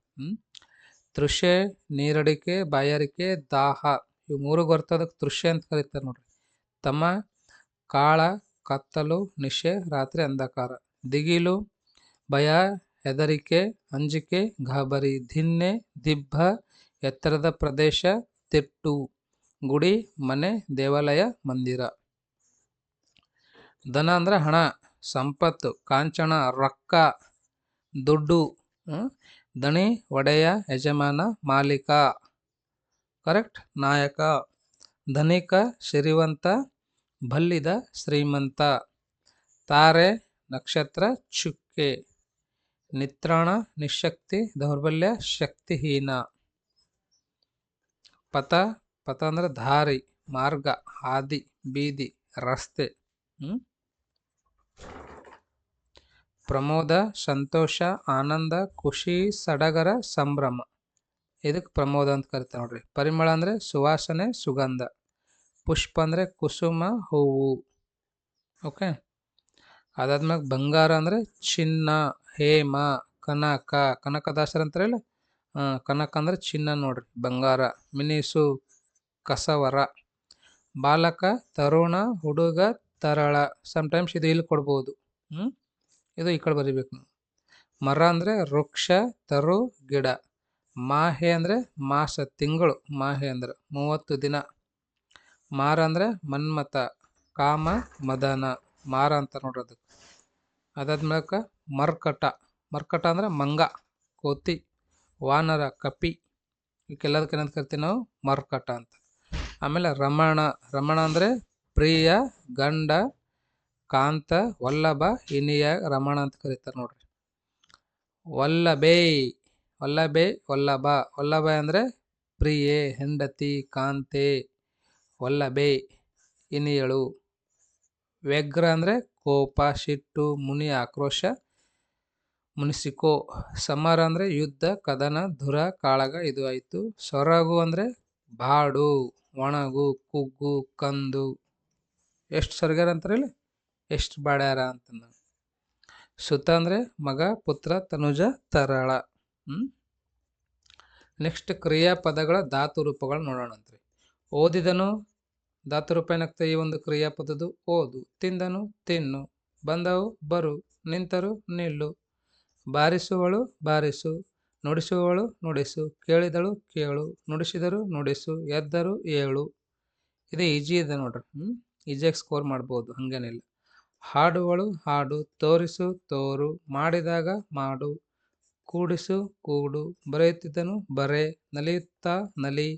ತೃಷೆ, ನೀರಡಿಕೆ, ಬಾಯಾರಿಕೆ, ದಾಹ. ಇವು 3 ಬರ್ತದಕ್ಕೆ ತೃಷೆ ಅಂತ ಕರೀತಾರೆ ನೋಡ್ರಿ. ತಮ, ಕಾಳ, ಕತ್ತಲು, ನಿಶೆ, ರಾತ್ರಿ, ಅಂಧಕಾರ. ದಿಗಿಲು, ಭಯ, ಹೆದರಿಕೆ, ಅಂಜಿಕೆ, ಗಾಬರಿ. ಧಿನ್ನೆ, ದಿಬ್ಬ, ಎತ್ತರದ ಪ್ರದೇಶ, ತಿಟ್ಟು. ಗುಡಿ, ಮನೆ, ದೇವಾಲಯ, ಮಂದಿರ. ಧನ ಅಂದ್ರೆ ಹಣ, ಸಂಪತ್ತು, ಕಾಂಚನ, ರೊಕ್ಕ, ದುಡ್ಡು. ದಣಿ, ಒಡೆಯ, ಯಜಮಾನ, ಮಾಲೀಕ. ಕರೆಕ್ಟ್, ನಾಯಕ. ಧನಿಕ, ಸಿರಿವಂತ, ಬಲ್ಲಿದ, ಶ್ರೀಮಂತ. ತಾರೆ, ನಕ್ಷತ್ರ, ಚುಕ್ಕೆ. ನಿತ್ರಾಣ, ನಿಶಕ್ತಿ, ದೌರ್ಬಲ್ಯ, ಶಕ್ತಿಹೀನ. ಪಥ, ಪಥ ಅಂದ್ರೆ ದಾರಿ, ಮಾರ್ಗ, ಹಾದಿ, ಬೀದಿ, ರಸ್ತೆ. ಪ್ರಮೋದ, ಸಂತೋಷ, ಆನಂದ, ಖುಷಿ, ಸಡಗರ, ಸಂಭ್ರಮ. ಇದಕ್ಕೆ ಪ್ರಮೋದ ಅಂತ ಕರಿತಾರೆ ನೋಡ್ರಿ. ಪರಿಮಳ ಅಂದ್ರೆ ಸುವಾಸನೆ, ಸುಗಂಧ. ಪುಷ್ಪ ಅಂದ್ರೆ ಕುಸುಮ, ಹೂವು. ಓಕೆ, ಅದಾದ್ಮೇಲೆ ಬಂಗಾರ ಅಂದ್ರೆ ಚಿನ್ನ, ಹೇಮ, ಕನಕ. ಕನಕದಾಸರ ಅಂತಾರಲ್ಲ, ಕನಕ ಅಂದ್ರೆ ಚಿನ್ನ ನೋಡ್ರಿ, ಬಂಗಾರ. ಮಿನಿಸು, ಕಸವರ. ಬಾಲಕ, ತರುಣ, ಹುಡುಗ, ತರಳ. ಸಮ್ಟೈಮ್ಸ್ ಇದು ಇಲ್ಲಿ ಕೊಡ್ಬೋದು, ಇದು ಈ ಕಡೆ ಬರಿಬೇಕು ನಾವು. ಮರ ಅಂದ್ರೆ ವೃಕ್ಷ, ತರು, ಗಿಡ. ಮಾಹೆ ಅಂದ್ರೆ ಮಾಸ, ತಿಂಗಳು. ಮಾಹೆ ಅಂದ್ರೆ 30 ದಿನ. ಮಾರ ಅಂದರೆ ಮನ್ಮಥ, ಕಾಮ, ಮದನ, ಮಾರ ಅಂತ ನೋಡ್ರಿ ಅದಕ್ಕೆ. ಅದಾದ್ಮೇಲೆ ಮರ್ಕಟ. ಮರ್ಕಟ ಅಂದರೆ ಮಂಗ, ಕೋತಿ, ವಾನರ, ಕಪಿ. ಇವಕ್ಕೆಲ್ಲದಕ್ಕೆ ಏನಂತ ಕರಿತೀವಿ ನಾವು? ಮರ್ಕಟ ಅಂತ. ಆಮೇಲೆ ರಮಣ. ರಮಣ ಅಂದರೆ ಪ್ರಿಯ, ಗಂಡ, ಕಾಂತ, ವಲ್ಲಭ, ಇನಿಯ ರಮಣ ಅಂತ ಕರೀತಾರೆ ನೋಡ್ರಿ. ವಲ್ಲಭೆ. ವಲ್ಲಭೆ, ವಲ್ಲಭ. ವಲ್ಲಭ ಅಂದರೆ ಪ್ರಿಯೆ, ಹೆಂಡತಿ, ಕಾಂತೆ, ವಲ್ಲಭೆ, ಇನಿಯಳು. ವ್ಯಗ್ರ ಅಂದರೆ ಕೋಪ, ಸಿಟ್ಟು, ಮುನಿ, ಆಕ್ರೋಶ, ಮುನಿಸಿಕೋ. ಸಮರ ಅಂದರೆ ಯುದ್ಧ, ಕದನ, ಧುರ, ಕಾಳಗ. ಇದು ಆಯಿತು. ಸೊರಗು ಅಂದರೆ ಬಾಡು, ಒಣಗು, ಕುಗ್ಗು, ಕಂದು. ಎಷ್ಟು ಸೊರಗ್ಯಾರ ಅಂತಾರಲ್ಲಿ, ಎಷ್ಟು ಬಾಡ್ಯಾರ ಅಂತಂದ. ಸುತ ಅಂದರೆ ಮಗ, ಪುತ್ರ, ತನುಜ, ತರಳ. ನೆಕ್ಸ್ಟ್ ಕ್ರಿಯಾಪದಗಳ ಧಾತು ರೂಪಗಳು ನೋಡೋಣಂತ್ರಿ. ಓದಿದನು ಧಾತು ರೂಪ ಏನಾಗ್ತದೆ ಈ ಒಂದು ಕ್ರಿಯಾಪದದು? ಓದು. ತಿಂದನು, ತಿನ್ನು. ಬಂದವು, ಬರು. ನಿಂತರು, ನಿಲ್ಲು. ಬಾರಿಸುವಳು, ಬಾರಿಸು. ನುಡಿಸುವವಳು, ನುಡಿಸು. ಕೇಳಿದಳು, ಕೇಳು. ನುಡಿಸಿದರು, ನುಡಿಸು. ಎದ್ದರು, ಏಳು. ಇದು ಈಜಿ ಇದೆ ನೋಡ್ರಿ. ಈಜಿಯಾಗಿ ಸ್ಕೋರ್ ಮಾಡ್ಬೋದು, ಹಂಗೇನಿಲ್ಲ. ಹಾಡುವಳು, ಹಾಡು. ತೋರಿಸು, ತೋರು. ಮಾಡಿದಾಗ, ಮಾಡು. ಕೂಡಿಸು, ಕೂಡು. ಬರೆಯುತ್ತಿದ್ದನು, ಬರೆ. ನಲಿಯುತ್ತಾ, ನಲಿ.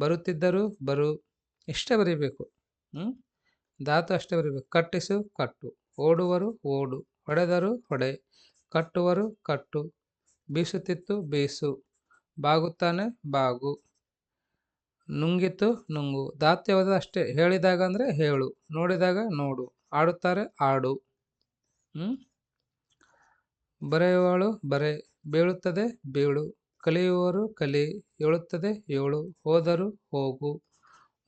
ಬರುತ್ತಿದ್ದರು, ಬರು. ಇಷ್ಟೇ ಬರೀಬೇಕು. ಧಾತು ಅಷ್ಟೇ ಬರೀಬೇಕು. ಕಟ್ಟಿಸು, ಕಟ್ಟು. ಓಡುವರು, ಓಡು. ಹೊಡೆದರು, ಹೊಡೆ. ಕಟ್ಟುವರು, ಕಟ್ಟು. ಬೀಸುತ್ತಿತ್ತು, ಬೀಸು. ಬಾಗುತ್ತಾನೆ, ಬಾಗು. ನುಂಗಿತು, ನುಂಗು. ಧಾತು ಯಾವುದು? ಅಷ್ಟೇ. ಹೇಳಿದಾಗ ಅಂದರೆ ಹೇಳು. ನೋಡಿದಾಗ ನೋಡು. ಆಡುತ್ತಾರೆ, ಆಡು. ಬರೆಯುವಳು, ಬರೆ. ಬೀಳುತ್ತದೆ, ಬೀಳು. ಕಲಿಯುವವರು, ಕಲಿ. ಏಳುತ್ತದೆ, ಏಳು. ಹೋದರು, ಹೋಗು.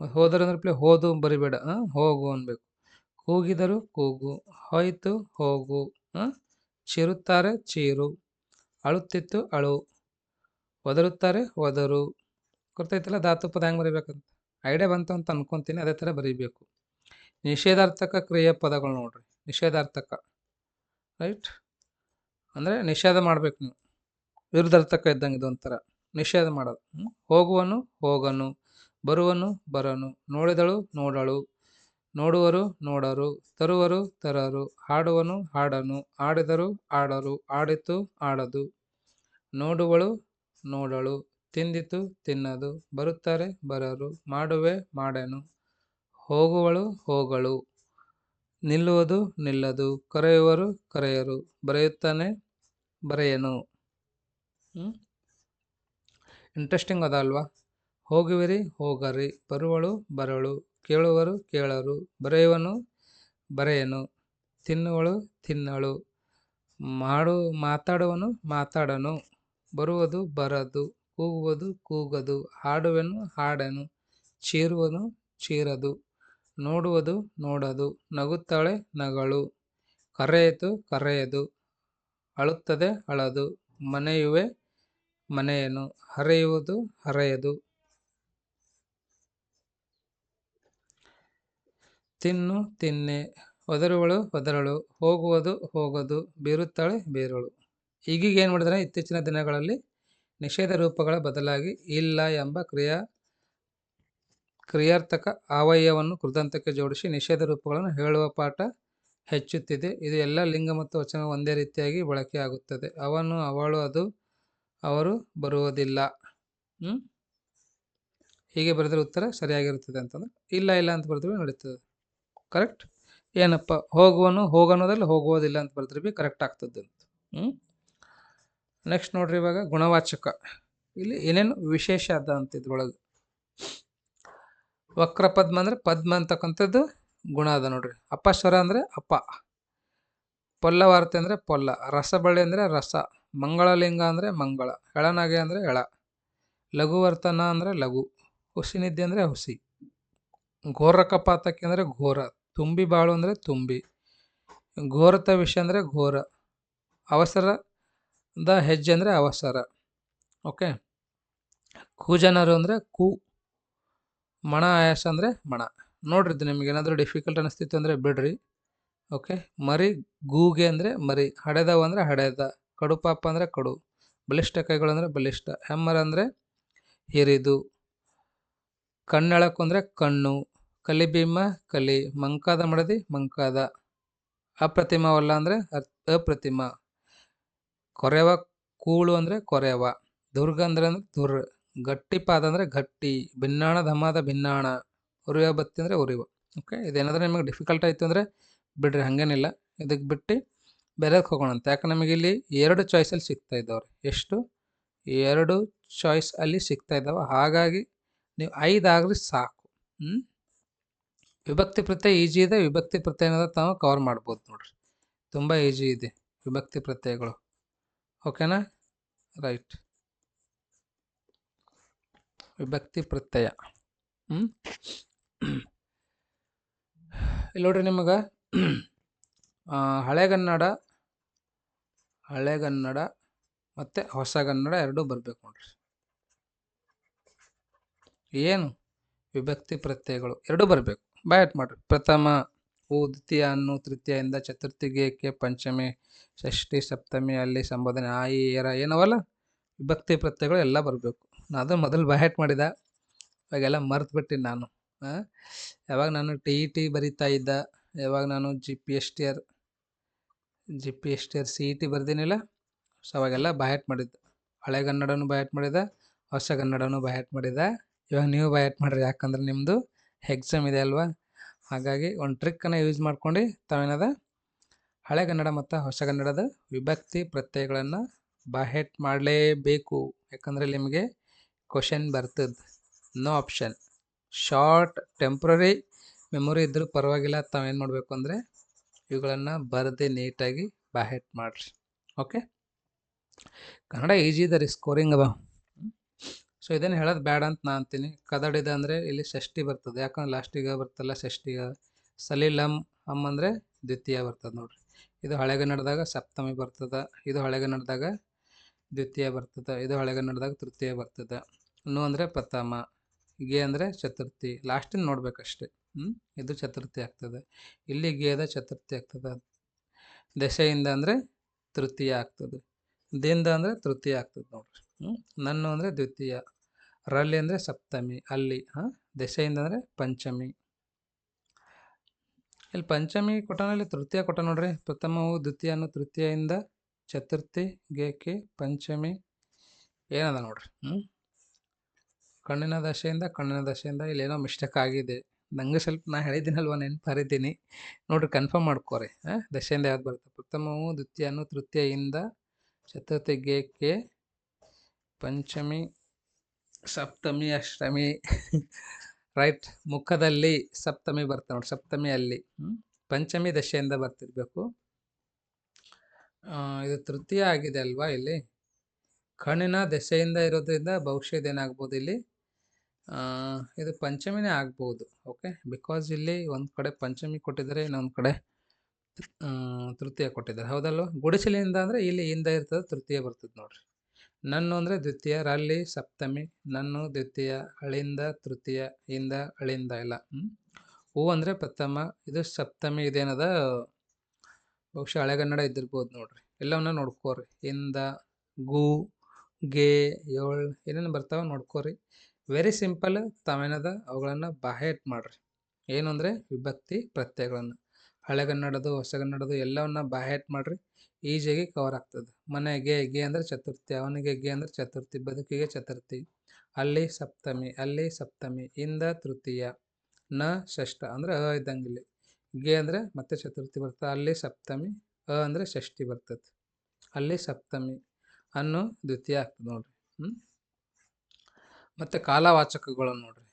ಹೋದರು ಅಂದ್ರೆ ಹೋದು ಬರಿಬೇಡ, ಹೋಗು ಅನ್ಬೇಕು. ಕೂಗಿದರು, ಕೂಗು. ಹೋಯ್ತು, ಹೋಗು. ಚಿರುತ್ತಾರೆ, ಚೀರು. ಅಳುತ್ತಿತ್ತು, ಅಳು. ಒದರುತ್ತಾರೆ, ಒದರು. ಗೊತ್ತೈತಲ್ಲ ಧಾತು ಪದ ಹೆಂಗೆ ಬರೀಬೇಕಂತ? ಐಡಿಯಾ ಬಂತು ಅಂತ ಅನ್ಕೊಂತೀನಿ. ಅದೇ ಥರ ಬರೀಬೇಕು. ನಿಷೇಧಾರ್ಥಕ ಕ್ರಿಯಾಪದಗಳು ನೋಡ್ರಿ. ನಿಷೇಧಾರ್ಥಕ, ರೈಟ್, ಅಂದರೆ ನಿಷೇಧ ಮಾಡ್ಬೇಕು ನೀವು. ವಿರುದ್ಧಾರ್ಥಕ ಇದ್ದಂಗೆ ಇದು ಒಂಥರ ನಿಷೇಧ ಮಾಡೋದು. ಹೋಗುವನು, ಹೋಗನು. ಬರುವನು, ಬರನು. ನೋಡಿದಳು, ನೋಡಳು. ನೋಡುವರು, ನೋಡರು. ತರುವರು, ತರರು. ಹಾಡುವನು, ಹಾಡನು. ಆಡಿದರು, ಆಡರು. ಆಡಿತು, ಆಡದು. ನೋಡುವಳು, ನೋಡಳು. ತಿಂದಿತು, ತಿನ್ನದು. ಬರುತ್ತಾರೆ, ಬರರು. ಮಾಡುವೆ, ಮಾಡೆನು. ಹೋಗುವಳು, ಹೋಗಳು. ನಿಲ್ಲುವುದು, ನಿಲ್ಲದು. ಕರೆಯುವರು, ಕರೆಯರು. ಬರೆಯುತ್ತಾನೆ, ಬರೆಯನು. ಇಂಟ್ರೆಸ್ಟಿಂಗ್ ಅದ ಅಲ್ವಾ? ಹೋಗುವಿರಿ, ಹೋಗರಿ. ಬರುವಳು, ಬರಳು. ಕೇಳುವರು, ಕೇಳರು. ಬರೆಯುವನು, ಬರೆಯನು. ತಿನ್ನುವಳು, ತಿನ್ನಳು. ಮಾತಾಡುವನು, ಮಾತಾಡನು. ಬರುವುದು, ಬರದು. ಕೂಗುವುದು, ಕೂಗದು. ಹಾಡುವೆನು, ಹಾಡೆನು. ಚೀರುವನು, ಚೀರದು. ನೋಡುವುದು, ನೋಡದು. ನಗುತ್ತಾಳೆ, ನಗಳು. ಕರೆಯಿತು, ಕರೆಯದು. ಅಳುತ್ತದೆ, ಅಳದು. ಮನೆಯುವೆ, ಮನೆಯನು. ಹರಿಯುವುದು, ಹರೆಯದು. ತಿನ್ನು, ತಿನ್ನೆ. ಒದರುವಳು, ಒದರಳು. ಹೋಗುವುದು, ಹೋಗದು. ಬೀರುತ್ತಾಳೆ, ಬೀರಳು. ಈಗೀಗ ಏನು ಮಾಡಿದ್ರೆ ಇತ್ತೀಚಿನ ದಿನಗಳಲ್ಲಿ ನಿಷೇಧ ರೂಪಗಳ ಬದಲಾಗಿ ಇಲ್ಲ ಎಂಬ ಕ್ರಿಯಾರ್ಥಕ ಅವಯವವನ್ನು ಕೃದಂತಕ್ಕೆ ಜೋಡಿಸಿ ನಿಷೇಧ ರೂಪಗಳನ್ನು ಹೇಳುವ ಪಾಠ ಹೆಚ್ಚುತ್ತಿದೆ. ಇದು ಎಲ್ಲ ಲಿಂಗ ಮತ್ತು ವಚನ ಒಂದೇ ರೀತಿಯಾಗಿ ಬಳಕೆಯಾಗುತ್ತದೆ. ಅವನು, ಅವಳು, ಅದು, ಅವರು ಬರುವುದಿಲ್ಲ. ಹೀಗೆ ಬರೆದ್ರೆ ಉತ್ತರ ಸರಿಯಾಗಿರುತ್ತದೆ ಅಂತಂದ್ರೆ. ಇಲ್ಲ ಇಲ್ಲ ಅಂತ ಬರೆದ್ರೆ ನಡೀತದೆ. ಕರೆಕ್ಟ್. ಏನಪ್ಪ, ಹೋಗುವನು, ಹೋಗನೋದಲ್ಲಿ ಹೋಗುವುದಿಲ್ಲ ಅಂತ ಬರೆದ್ರೆ ಭೀ ಕರೆಕ್ಟ್ ಆಗ್ತದೆ ಅಂತ. ನೆಕ್ಸ್ಟ್ ನೋಡ್ರಿ, ಇವಾಗ ಗುಣವಾಚಕ. ಇಲ್ಲಿ ಏನೇನು ವಿಶೇಷ ಅದ ಅಂತ ಇದ್ರೊಳಗೆ. ವಕ್ರ ಪದ್ಮ ಅಂದರೆ ಪದ್ಮ ಅಂತಕ್ಕಂಥದ್ದು ಗುಣ ಅದ ನೋಡ್ರಿ. ಅಪಸ್ವರ ಅಂದರೆ ಅಪ. ಪೊಲ್ಲವಾರ್ತೆ ಅಂದರೆ ಪೊಲ್ಲ. ರಸಬಳ್ಳಿ ಅಂದರೆ ರಸ. ಮಂಗಳಲಿಂಗ ಅಂದರೆ ಮಂಗಳ. ಹೆಳನಗೆ ಅಂದರೆ ಹೆಳ. ಲಘುವರ್ತನ ಅಂದರೆ ಲಘು. ಹುಸಿನಿದ್ದೆ ಅಂದರೆ ಹುಸಿ. ಘೋರಕಪಾತಕ್ಕೆ ಅಂದರೆ ಘೋರ. ತುಂಬಿ ಬಾಳು ಅಂದರೆ ತುಂಬಿ. ಘೋರತ ವಿಷಯ ಅಂದರೆ ಘೋರ. ಅವಸರದ ಹೆಜ್ಜೆ ಅಂದರೆ ಅವಸರ. ಓಕೆ. ಕೂಜನರು ಅಂದರೆ ಕು. ಮಣ ಆಯಾಸ ಅಂದರೆ ಮಣ. ನೋಡ್ರಿ, ನಿಮ್ಗೆ ಏನಾದರೂ ಡಿಫಿಕಲ್ಟ್ ಅನಿಸ್ತಿತ್ತು ಅಂದರೆ ಬಿಡ್ರಿ. ಓಕೆ. ಮರಿ ಗೂಗೆ ಅಂದರೆ ಮರಿ. ಹಡೆದವ ಅಂದರೆ ಹಡೆದ. ಕಡುಪಾಪ ಅಂದರೆ ಕಡು. ಬಲಿಷ್ಠ ಕೈಗಳು ಅಂದರೆ ಬಲಿಷ್ಠ. ಹೆಮ್ಮರ ಅಂದರೆ ಹಿರಿದು. ಕಣ್ಣೆಳಕು ಅಂದರೆ ಕಣ್ಣು, ಕಲಿಭೀಮ ಕಲಿ, ಮಂಕಾದ ಮಡದಿ ಮಂಕಾದ, ಅಪ್ರತಿಮವಲ್ಲ ಅಂದರೆ ಅಪ್ರತಿಮ, ಕೊರೆವ ಕೂಳು ಅಂದರೆ ಕೊರೆವ, ದುರ್ಗ ಅಂದ್ರೆ ದುರ್, ಗಟ್ಟಿ ಪಾದ ಅಂದರೆ ಗಟ್ಟಿ, ಭಿನ್ನಾಣ ಧಮಾದ ಭಿನ್ನಾಣ, ಉರಿಯುವ ಬತ್ತಿ ಅಂದರೆ ಉರಿಯುವ. ಓಕೆ, ಇದೇನಾದರೂ ನಿಮಗೆ ಡಿಫಿಕಲ್ಟ್ ಆಯಿತು ಅಂದರೆ ಬಿಡ್ರಿ, ಹಾಗೇನಿಲ್ಲ. ಇದಕ್ಕೆ ಬಿಟ್ಟು ಬೇರೆದಕ್ಕೆ ಹೋಗೋಣಂತೆ. ಯಾಕೆ ನಮಗೆ ಇಲ್ಲಿ 2 ಚಾಯ್ಸಲ್ಲಿ ಸಿಗ್ತಾ ಇದ್ದವ್ರು. ಎಷ್ಟು? 2 ಚಾಯ್ಸ್ ಅಲ್ಲಿ ಸಿಗ್ತಾ ಇದ್ದಾವೆ. ಹಾಗಾಗಿ ನೀವು 5 ಆಗ್ರಿ ಸಾಕು. ವಿಭಕ್ತಿ ಪ್ರತ್ಯಯ ಈಜಿ ಇದೆ. ವಿಭಕ್ತಿ ಪ್ರತ್ಯಯ ಏನಾದ್ರು ತಾವು ಕವರ್ ಮಾಡ್ಬೋದು ನೋಡ್ರಿ, ತುಂಬ ಈಜಿ ಇದೆ ವಿಭಕ್ತಿ ಪ್ರತ್ಯಯಗಳು. ಓಕೆನಾ? ರೈಟ್. ವಿಭಕ್ತಿ ಪ್ರತ್ಯಯ ಇಲ್ಲಿ ನೋಡ್ರಿ, ನಿಮಗೆ ಹಳೆಗನ್ನಡ ಮತ್ತು ಹೊಸಗನ್ನಡ ಎರಡೂ ಬರಬೇಕು ನೋಡ್ರಿ. ಏನು ವಿಭಕ್ತಿ ಪ್ರತ್ಯಯಗಳು ಎರಡೂ ಬರಬೇಕು. ಬಯಾಟ್ ಮಾಡ್ರಿ. ಪ್ರಥಮ ಉ, ದ್ವಿತೀಯ ಅನ್ನು, ತೃತೀಯಿಂದ ಚತುರ್ಥಿಗೆ ಪಂಚಮಿ, ಷಷ್ಠಿ, ಸಪ್ತಮಿ, ಅಲ್ಲಿ ಸಂಬೋಧನೆ, ಆಯಿ, ಏರ ಏನವಲ್ಲ ವಿಭಕ್ತಿ ಪ್ರತ್ಯಯಗಳು ಎಲ್ಲ ಬರಬೇಕು. ನಾನು ಅದು ಮೊದಲು ಬಯಾಟ್ ಮಾಡಿದ, ಇವಾಗೆಲ್ಲ ಮರೆತುಬಿಟ್ಟಿನಿ ನಾನು. ಯಾವಾಗ ನಾನು TET ಬರಿತಾ ಇದ್ದ, ಯಾವಾಗ ನಾನು GPSTR CET ಬರ್ದಿನಿಲ್ಲ, ಸೊ ಅವಾಗೆಲ್ಲ ಬಯಾಟ್ ಮಾಡಿದ್ದೆ. ಹಳೆಗನ್ನಡನೂ ಬಯಾಟ್ ಮಾಡಿದ, ಹೊಸಗನ್ನಡನೂ ಬಯಾಟ್ ಮಾಡಿದ. ಇವಾಗ ನೀವು ಬಯಾಟ್ ಮಾಡಿರಿ, ಯಾಕಂದ್ರೆ ನಿಮ್ಮದು ಎಕ್ಸಾಮ್ ಇದೆ ಅಲ್ವಾ. ಹಾಗಾಗಿ ಒಂದು ಟ್ರಿಕ್ಕನ್ನು ಯೂಸ್ ಮಾಡ್ಕೊಂಡು ತಾವೇನದ ಹಳೆಗನ್ನಡ ಮತ್ತು ಹೊಸಗನ್ನಡದ ವಿಭಕ್ತಿ ಪ್ರತ್ಯಯಗಳನ್ನು ಬಯಾಟ್ ಮಾಡಲೇಬೇಕು. ಯಾಕಂದರೆ ನಿಮಗೆ ಕ್ವಶನ್ ಬರ್ತದೆ. No option. Short temporary memory ಇದ್ರೂ ಪರವಾಗಿಲ್ಲ, ತಾವೇನು ಮಾಡಬೇಕು ಅಂದರೆ ಇವುಗಳನ್ನು ಬರೆದು ನೀಟಾಗಿ ಬಯಾಟ್ ಮಾಡಿರಿ. ಓಕೆ, ಕನ್ನಡ ಈಜಿ ಇದೆ ರೀ, ಸ್ಕೋರಿಂಗ್ ಅದ. ಸೊ ಇದನ್ನು ಹೇಳೋದು ಬೇಡ ಅಂತ ನಾನು ಅಂತೀನಿ. ಕದಡಿದ ಅಂದರೆ ಇಲ್ಲಿ ಷಷ್ಠಿ ಬರ್ತದೆ, ಯಾಕಂದ್ರೆ ಲಾಸ್ಟಿಗೆ ಬರ್ತಲ್ಲ ಷಷ್ಠಿಗೆ. ಸಲೀಲಮ್ ಹಮ್ ಅಂದರೆ ದ್ವಿತೀಯ ಬರ್ತದೆ ನೋಡ್ರಿ. ಇದು ಹಳೆಗನ್ನಡದಾಗ ಸಪ್ತಮಿ ಬರ್ತದೆ, ಇದು ಹಳೆಗನ್ನಡದಾಗ ದ್ವಿತೀಯ ಬರ್ತದೆ, ಇದು ಹಳೆಗನ್ನಡದಾಗ ತೃತೀಯ ಬರ್ತದೆ. ನು ಅಂದರೆ ಪ್ರಥಮ, ಗೆ ಅಂದರೆ ಚತುರ್ಥಿ, ಲಾಸ್ಟಿನ ನೋಡ್ಬೇಕಷ್ಟೆ. ಇದು ಚತುರ್ಥಿ ಆಗ್ತದೆ. ಇಲ್ಲಿ ಗೇದ ಚತುರ್ಥಿ ಆಗ್ತದೆ. ದಶೆಯಿಂದ ಅಂದರೆ ತೃತೀಯ ಆಗ್ತದೆ. ದಿಂದ ಅಂದರೆ ತೃತೀಯ ಆಗ್ತದೆ ನೋಡ್ರಿ. ನನ್ನು ಅಂದರೆ ದ್ವಿತೀಯ, ರಲ್ಲಿ ಅಂದರೆ ಸಪ್ತಮಿ, ಅಲ್ಲಿ ದಶೆಯಿಂದ ಅಂದರೆ ಪಂಚಮಿ. ಇಲ್ಲಿ ಪಂಚಮಿ ಕೊಟ್ಟನಲ್ಲಿ ತೃತೀಯ ಕೊಟ್ಟ ನೋಡ್ರಿ. ಪ್ರಥಮವು ದ್ವಿತೀಯನು, ತೃತೀಯದಿಂದ ಚತುರ್ಥಿ, ಗೇಕೆ ಪಂಚಮಿ ಏನದ ನೋಡ್ರಿ. ಕಣ್ಣಿನ ದಶೆಯಿಂದ ಇಲ್ಲೇನೋ ಮಿಸ್ಟೇಕ್ ಆಗಿದೆ. ನಂಗೆ ಸ್ವಲ್ಪ ನಾ ಹೇಳಿದ್ದೀನಲ್ವ, ನೆನಪು ಹರಿತೀನಿ ನೋಡ್ರಿ, ಕನ್ಫರ್ಮ್ ಮಾಡ್ಕೋರಿ. ದಶೆಯಿಂದ ಯಾವ್ದು ಬರುತ್ತೆ? ಪ್ರಥಮವು ದ್ವಿತೀಯನು, ತೃತೀಯಿಂದ ಚತುರ್ಥಿ, ಗೇಕೆ ಪಂಚಮಿ, ಸಪ್ತಮಿ, ಅಷ್ಟಮಿ ರೈಟ್. ಮುಖದಲ್ಲಿ ಸಪ್ತಮಿ ಬರ್ತದೆ ನೋಡಿ, ಸಪ್ತಮಿ ಅಲ್ಲಿ. ಪಂಚಮಿ ದಶೆಯಿಂದ ಬರ್ತಿರ್ಬೇಕು. ಇದು ತೃತೀಯ ಆಗಿದೆ ಅಲ್ವಾ. ಇಲ್ಲಿ ಕಣ್ಣಿನ ದಶೆಯಿಂದ ಇರೋದ್ರಿಂದ ಬಹುಶಃ ಇದೇನಾಗ್ಬೋದು, ಇಲ್ಲಿ ಇದು ಪಂಚಮಿನೇ ಆಗ್ಬೋದು. ಓಕೆ, ಬಿಕಾಸ್ ಇಲ್ಲಿ ಒಂದು ಕಡೆ ಪಂಚಮಿ ಕೊಟ್ಟಿದ್ದಾರೆ, ಇನ್ನೊಂದು ಕಡೆ ತೃತೀಯ ಕೊಟ್ಟಿದ್ದಾರೆ, ಹೌದಲ್ವ. ಗುಡಿಸಲಿಂದ ಅಂದರೆ ಇಲ್ಲಿ ಇಂದ ಇರ್ತದೆ, ತೃತೀಯ ಬರ್ತದೆ ನೋಡ್ರಿ. ನನ್ನು ಅಂದರೆ ದ್ವಿತೀಯ, ರಲ್ಲಿ ಸಪ್ತಮಿ, ನನ್ನು ದ್ವಿತೀಯ, ಅಳಿಂದ ತೃತೀಯ, ಇಂದ ಅಳಿಂದ ಎಲ್ಲ. ಹೂ ಅಂದರೆ ಪ್ರಥಮ, ಇದು ಸಪ್ತಮಿ, ಇದೇನದ ಬಹುಶಃ ಹಳೆಗನ್ನಡ ಇದ್ದಿರ್ಬೋದು ನೋಡ್ರಿ. ಎಲ್ಲವನ್ನ ನೋಡ್ಕೋರಿ. ಇಂದ, ಗು, ಗೆ, ಏಳ್ ಏನೇನು ಬರ್ತಾವ ನೋಡ್ಕೋರಿ. Very simple. ತಾವೇನದ ಅವುಗಳನ್ನು ಬಯಾಟ್ ಮಾಡ್ರಿ. ಏನು ಅಂದರೆ ವಿಭಕ್ತಿ ಪ್ರತ್ಯಯಗಳನ್ನು ಹಳೆಗನ್ನಡದು ಹೊಸಗನ್ನಡದು ಎಲ್ಲವನ್ನ ಬಯಾಟ್ ಮಾಡ್ರಿ. ಈಜಿಯಾಗಿ ಕವರ್ ಆಗ್ತದೆ. ಮನೆಗೆ ಗೆ ಅಂದರೆ ಚತುರ್ಥಿ, ಅವನಿಗೆ ಗೆ ಅಂದರೆ ಚತುರ್ಥಿ, ಬದುಕಿಗೆ ಚತುರ್ಥಿ, ಅಲ್ಲಿ ಸಪ್ತಮಿ, ಇಂದ ತೃತೀಯ, ನ ಷಷ್ಠ ಅಂದರೆ ಇದ್ದಂಗಿಲ್ಲಿ. ಗೆ ಅಂದರೆ ಮತ್ತೆ ಚತುರ್ಥಿ ಬರ್ತದೆ, ಅಲ್ಲಿ ಸಪ್ತಮಿ, ಅಂದರೆ ಷಷ್ಠಿ ಬರ್ತದೆ, ಅಲ್ಲಿ ಸಪ್ತಮಿ, ಅನ್ನು ದ್ವಿತೀಯ ಆಗ್ತದೆ ನೋಡ್ರಿ. ಮತ್ತು ಕಾಲವಾಚಕಗಳು ನೋಡ್ರಿ.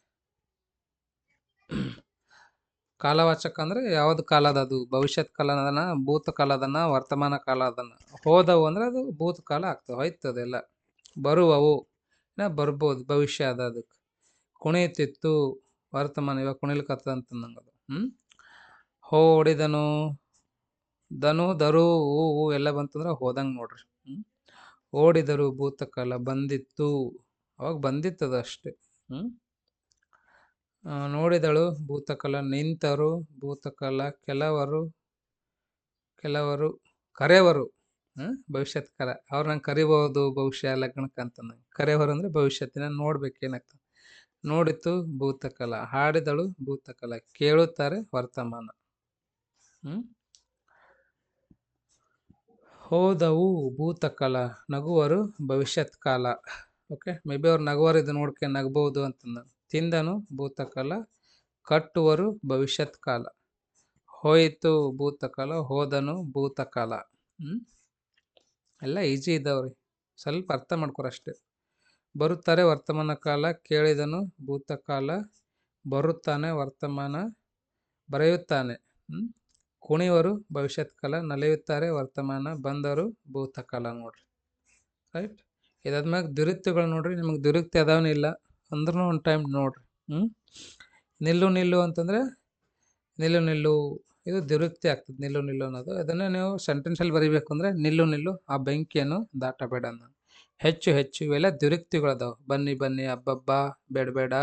ಕಾಲವಾಚಕ ಅಂದರೆ ಯಾವ್ದು ಕಾಲ ಅದು? ಭವಿಷ್ಯತ್ ಕಾಲ ಅದನ್ನ, ಭೂತಕಾಲ ಅದನ್ನ, ವರ್ತಮಾನ ಕಾಲ ಅದನ್ನ. ಹೋದವು ಅಂದರೆ ಅದು ಭೂತಕಾಲ ಆಗ್ತವೆ, ಹೋಯ್ತದೆಲ್ಲ. ಬರುವವು ಬರ್ಬೋದು, ಭವಿಷ್ಯ ಅದ. ಅದಕ್ಕೆ ಕುಣಿಯುತ್ತಿತ್ತು ವರ್ತಮಾನ, ಇವಾಗ ಕುಣಿಲಿಕತ್ತದ ಅಂತಂದಂಗೆ ಅದು. ಹೊಡಿದನು, ದನು, ದರು, ಹೂ ಎಲ್ಲ ಬಂತಂದ್ರೆ ಹೋದಂಗೆ ನೋಡ್ರಿ. ಓಡಿದರು ಭೂತಕಾಲ, ಬಂದಿತ್ತು ಅವಾಗ ಬಂದಿತ್ತದ ಅಷ್ಟೆ. ನೋಡಿದಳು ಭೂತಕಾಲ, ನಿಂತರು ಭೂತಕಾಲ, ಕೆಲವರು ಕರೆಯವರು ಭವಿಷ್ಯತ್ ಕಾಲ, ಅವ್ರು ನಂಗೆ ಕರಿಬೋದು ಭವಿಷ್ಯ ಲಗ್ನಕ್ಕೆ ಅಂತ. ಕರೆಯವರು ಅಂದರೆ ಭವಿಷ್ಯತ್ತಿನ ನೋಡ್ಬೇಕು ಏನಾಗ್ತದೆ. ನೋಡಿತು ಭೂತಕಾಲ, ಹಾಡಿದಳು ಭೂತಕಾಲ, ಕೇಳುತ್ತಾರೆ ವರ್ತಮಾನ. ಹೋದವು ಭೂತಕಾಲ, ನಗುವರು ಭವಿಷ್ಯತ್ ಕಾಲ. ಓಕೆ, ಮೇ ಬಿ ಅವ್ರು ನಗುವರು ಇದು ನೋಡ್ಕೆ ನಗ್ಬೋದು ಅಂತಂದ. ತಿಂದನು ಭೂತಕಾಲ, ಕಟ್ಟುವರು ಭವಿಷ್ಯತ್ ಕಾಲ. ಹೋಯಿತು ಭೂತಕಾಲ, ಹೋದನು ಭೂತಕಾಲ. ಎಲ್ಲ ಈಜಿ ಇದ್ದಾವ್ರಿ, ಸ್ವಲ್ಪ ಅರ್ಥ ಮಾಡ್ಕೊರ ಅಷ್ಟೇ. ಬರುತ್ತಾರೆ ವರ್ತಮಾನ ಕಾಲ, ಕೇಳಿದನು ಭೂತಕಾಲ, ಬರುತ್ತಾನೆ ವರ್ತಮಾನ, ಬರೆಯುತ್ತಾನೆ. ಕುಣಿವರು ಭವಿಷ್ಯತ್ ಕಾಲ, ನಲಿಯುತ್ತಾರೆ ವರ್ತಮಾನ, ಬಂದರು ಭೂತಕಾಲ. ನೋಡ್ರಿ, ರೈಟ್. ಇದಾದ್ಮ್ಯಾಗ ದುರಿತ್ಯಗಳು ನೋಡ್ರಿ. ನಿಮಗೆ ದುರಿಕ್ತಿ ಅದಾವನಿಲ್ಲ ಅಂದ್ರೂ ಒಂದು ಟೈಮ್ ನೋಡ್ರಿ. ನಿಲ್ಲು ನಿಲ್ಲು ಅಂತಂದ್ರೆ ನಿಲ್ಲು ನಿಲ್ಲು, ಇದು ದುರುಕ್ತಿ ಆಗ್ತದೆ. ನಿಲ್ಲು ನಿಲ್ಲು ಅನ್ನೋದು, ಅದನ್ನು ನೀವು ಸೆಂಟೆನ್ಸಲ್ಲಿ ಬರೀಬೇಕು ಅಂದರೆ ನಿಲ್ಲು ನಿಲ್ಲು, ಆ ಬೆಂಕಿಯನ್ನು ದಾಟಬೇಡ ಅನ್ನೋ. ಹೆಚ್ಚು ಹೆಚ್ಚು, ಇವೆಲ್ಲ ದುರುಕ್ತಿಗಳದಾವೆ. ಬನ್ನಿ ಬನ್ನಿ, ಅಬ್ಬಬ್ಬ, ಬೇಡಬೇಡ,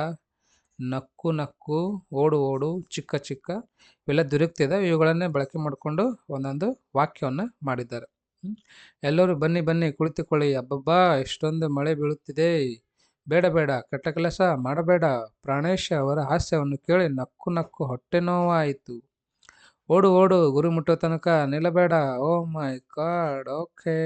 ನಕ್ಕು ನಕ್ಕು, ಓಡು ಓಡು, ಚಿಕ್ಕ ಚಿಕ್ಕ, ಇವೆಲ್ಲ ದುರುಕ್ತಿ ಇದಾವೆ. ಇವುಗಳನ್ನೇ ಬಳಕೆ ಮಾಡಿಕೊಂಡು ಒಂದೊಂದು ವಾಕ್ಯವನ್ನು ಮಾಡಿದ್ದಾರೆ. ಎಲ್ಲರೂ ಬನ್ನಿ ಬನ್ನಿ, ಕುಳಿತುಕೊಳ್ಳಿ, ಅಬ್ಬಬ್ಬಾ ಎಷ್ಟೊಂದು ಮಳೆ ಬೀಳುತ್ತಿದೆ, ಬೇಡ ಬೇಡ, ಕೆಟ್ಟ ಕೆಲಸ ಮಾಡಬೇಡ, ಪ್ರಾಣೇಶ ಅವರ ಹಾಸ್ಯವನ್ನು ಕೇಳಿ ನಕ್ಕು ನಕ್ಕು ಹೊಟ್ಟೆ ನೋವಾಯಿತು, ಓಡು ಓಡು, ಗುರಿ ಮುಟ್ಟೋ ತನಕ ನಿಲ್ಲಬೇಡ, ಓ ಮೈ ಗಾಡ್. ಓಕೆ,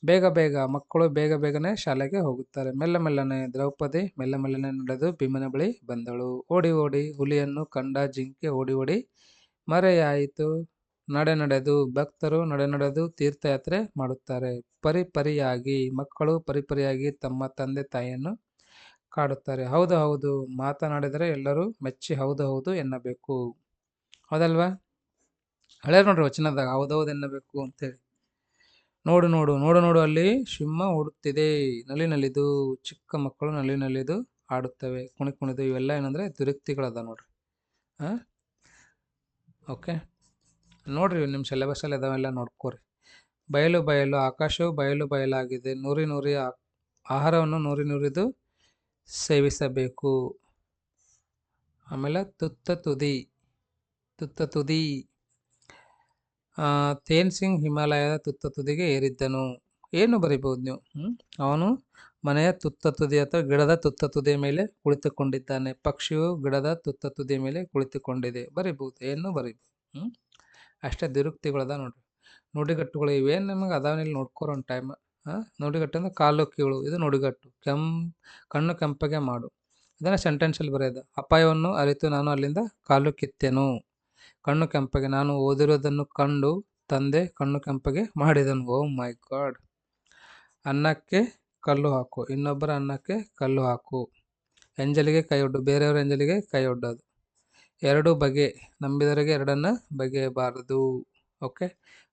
ಬೇಗ ಬೇಗ, ಮಕ್ಕಳು ಬೇಗ ಬೇಗನೆ ಶಾಲೆಗೆ ಹೋಗುತ್ತಾರೆ. ಮೆಲ್ಲ ಮೆಲ್ಲನೆ, ದ್ರೌಪದಿ ಮೆಲ್ಲ ಮೆಲ್ಲನೆ ನಡೆದು ಭೀಮನ ಬಳಿ ಬಂದಳು. ಓಡಿ ಓಡಿ, ಹುಲಿಯನ್ನು ಕಂಡ ಜಿಂಕೆ ಓಡಿ ಓಡಿ ಮರೆಯಾಯಿತು. ನಡೆ ನಡೆದು, ಭಕ್ತರು ನಡೆ ನಡೆದು ತೀರ್ಥಯಾತ್ರೆ ಮಾಡುತ್ತಾರೆ. ಪರಿಪರಿಯಾಗಿ, ಮಕ್ಕಳು ಪರಿಪರಿಯಾಗಿ ತಮ್ಮ ತಂದೆ ತಾಯಿಯನ್ನು ಕಾಡುತ್ತಾರೆ. ಹೌದು ಹೌದು, ಮಾತನಾಡಿದರೆ ಎಲ್ಲರೂ ಮೆಚ್ಚಿ ಹೌದು ಹೌದು ಎನ್ನಬೇಕು. ಹೌದಲ್ವಾ? ಹಳೆ ನೋಡ್ರಿ ವಚನದಾಗ ಹೌದೌದು ಎನ್ನಬೇಕು ಅಂತೇಳಿ. ನೋಡು ನೋಡು ನೋಡು ನೋಡು, ಅಲ್ಲಿ ಸಿಂಹ ಓಡುತ್ತಿದೆ, ನಲಿ ನಲಿದು, ಚಿಕ್ಕ ಮಕ್ಕಳು ನಲಿ ನಲಿದು ಆಡುತ್ತವೆ, ಕುಣಿ ಕುಣಿದು. ಇವೆಲ್ಲ ಏನಂದ್ರೆ ದುರುಕ್ತಿಗಳದ ನೋಡ್ರಿ. ಓಕೆ, ನೋಡ್ರಿ ನಿಮ್ಮ ಸಿಲೆಬಸ್ಸಲ್ಲಿ ಅದಾವೆಲ್ಲ ನೋಡ್ಕೋರಿ. ಬಯಲು ಬಯಲು, ಆಕಾಶವು ಬಯಲು ಬಯಲಾಗಿದೆ, ನೂರಿ ನೂರಿ ಆಹಾರವನ್ನು ನೂರಿ ನೂರಿದು ಸೇವಿಸಬೇಕು. ಆಮೇಲೆ ತುತ್ತ ತುದಿ, ತುತ್ತ ತುದಿ, ತೇನ್ ಸಿಂಗ್ ಹಿಮಾಲಯದ ತುತ್ತ ತುದಿಗೆ ಏರಿದ್ದನು. ಏನು ಬರಿಬೋದು ನೀವು? ಅವನು ಮನೆಯ ತುತ್ತ ತುದಿ ಅಥವಾ ಗಿಡದ ತುತ್ತ ತುದಿಯ ಮೇಲೆ ಕುಳಿತುಕೊಂಡಿದ್ದಾನೆ. ಪಕ್ಷಿಯು ಗಿಡದ ತುತ್ತ ತುದಿಯ ಮೇಲೆ ಕುಳಿತುಕೊಂಡಿದೆ. ಬರಿಬೋದು, ಏನು ಬರಿಬೋದು. ಅಷ್ಟೇ ದುರುಕ್ತಿಗಳದ ನೋಡ್ರಿ. ನುಡಿಗಟ್ಟುಗಳು ಇವೇನು ನಿಮಗೆ ಅದಾವನಿಲ್ಲಿ ನೋಡ್ಕೋರ ಒಂದು ಟೈಮ್. ನುಡಿಗಟ್ಟು ಅಂದ್ರೆ ಕಾಲು ಕೀಳು, ಇದು ನುಡಿಗಟ್ಟು. ಕಣ್ಣು ಕೆಂಪಗೆ ಮಾಡು, ಇದನ್ನು ಸೆಂಟೆನ್ಸಲ್ಲಿ ಬರೆಯೋದು. ಅಪಾಯವನ್ನು ಅರಿತು ನಾನು ಅಲ್ಲಿಂದ ಕಾಲು ಕಿತ್ತೆನು. ಕಣ್ಣು ಕೆಂಪಗೆ, ನಾನು ಓದಿರೋದನ್ನು ಕಂಡು ತಂದೆ ಕಣ್ಣು ಕೆಂಪಗೆ ಮಾಡಿದನು. ಓ ಮೈ ಗಾಡ್. ಅನ್ನಕ್ಕೆ ಕಲ್ಲು ಹಾಕು, ಇನ್ನೊಬ್ಬರ ಅನ್ನಕ್ಕೆ ಕಲ್ಲು ಹಾಕು. ಎಂಜಲಿಗೆ ಕೈ ಒಡ್ಡು, ಬೇರೆಯವರ ಎಂಜಲಿಗೆ ಕೈ ಒಡ್ಡೋದು. ಎರಡು ಬಗೆ, ನಂಬಿದವರಿಗೆ ಎರಡನ್ನ ಬಗೆಯಬಾರದು. ಓಕೆ.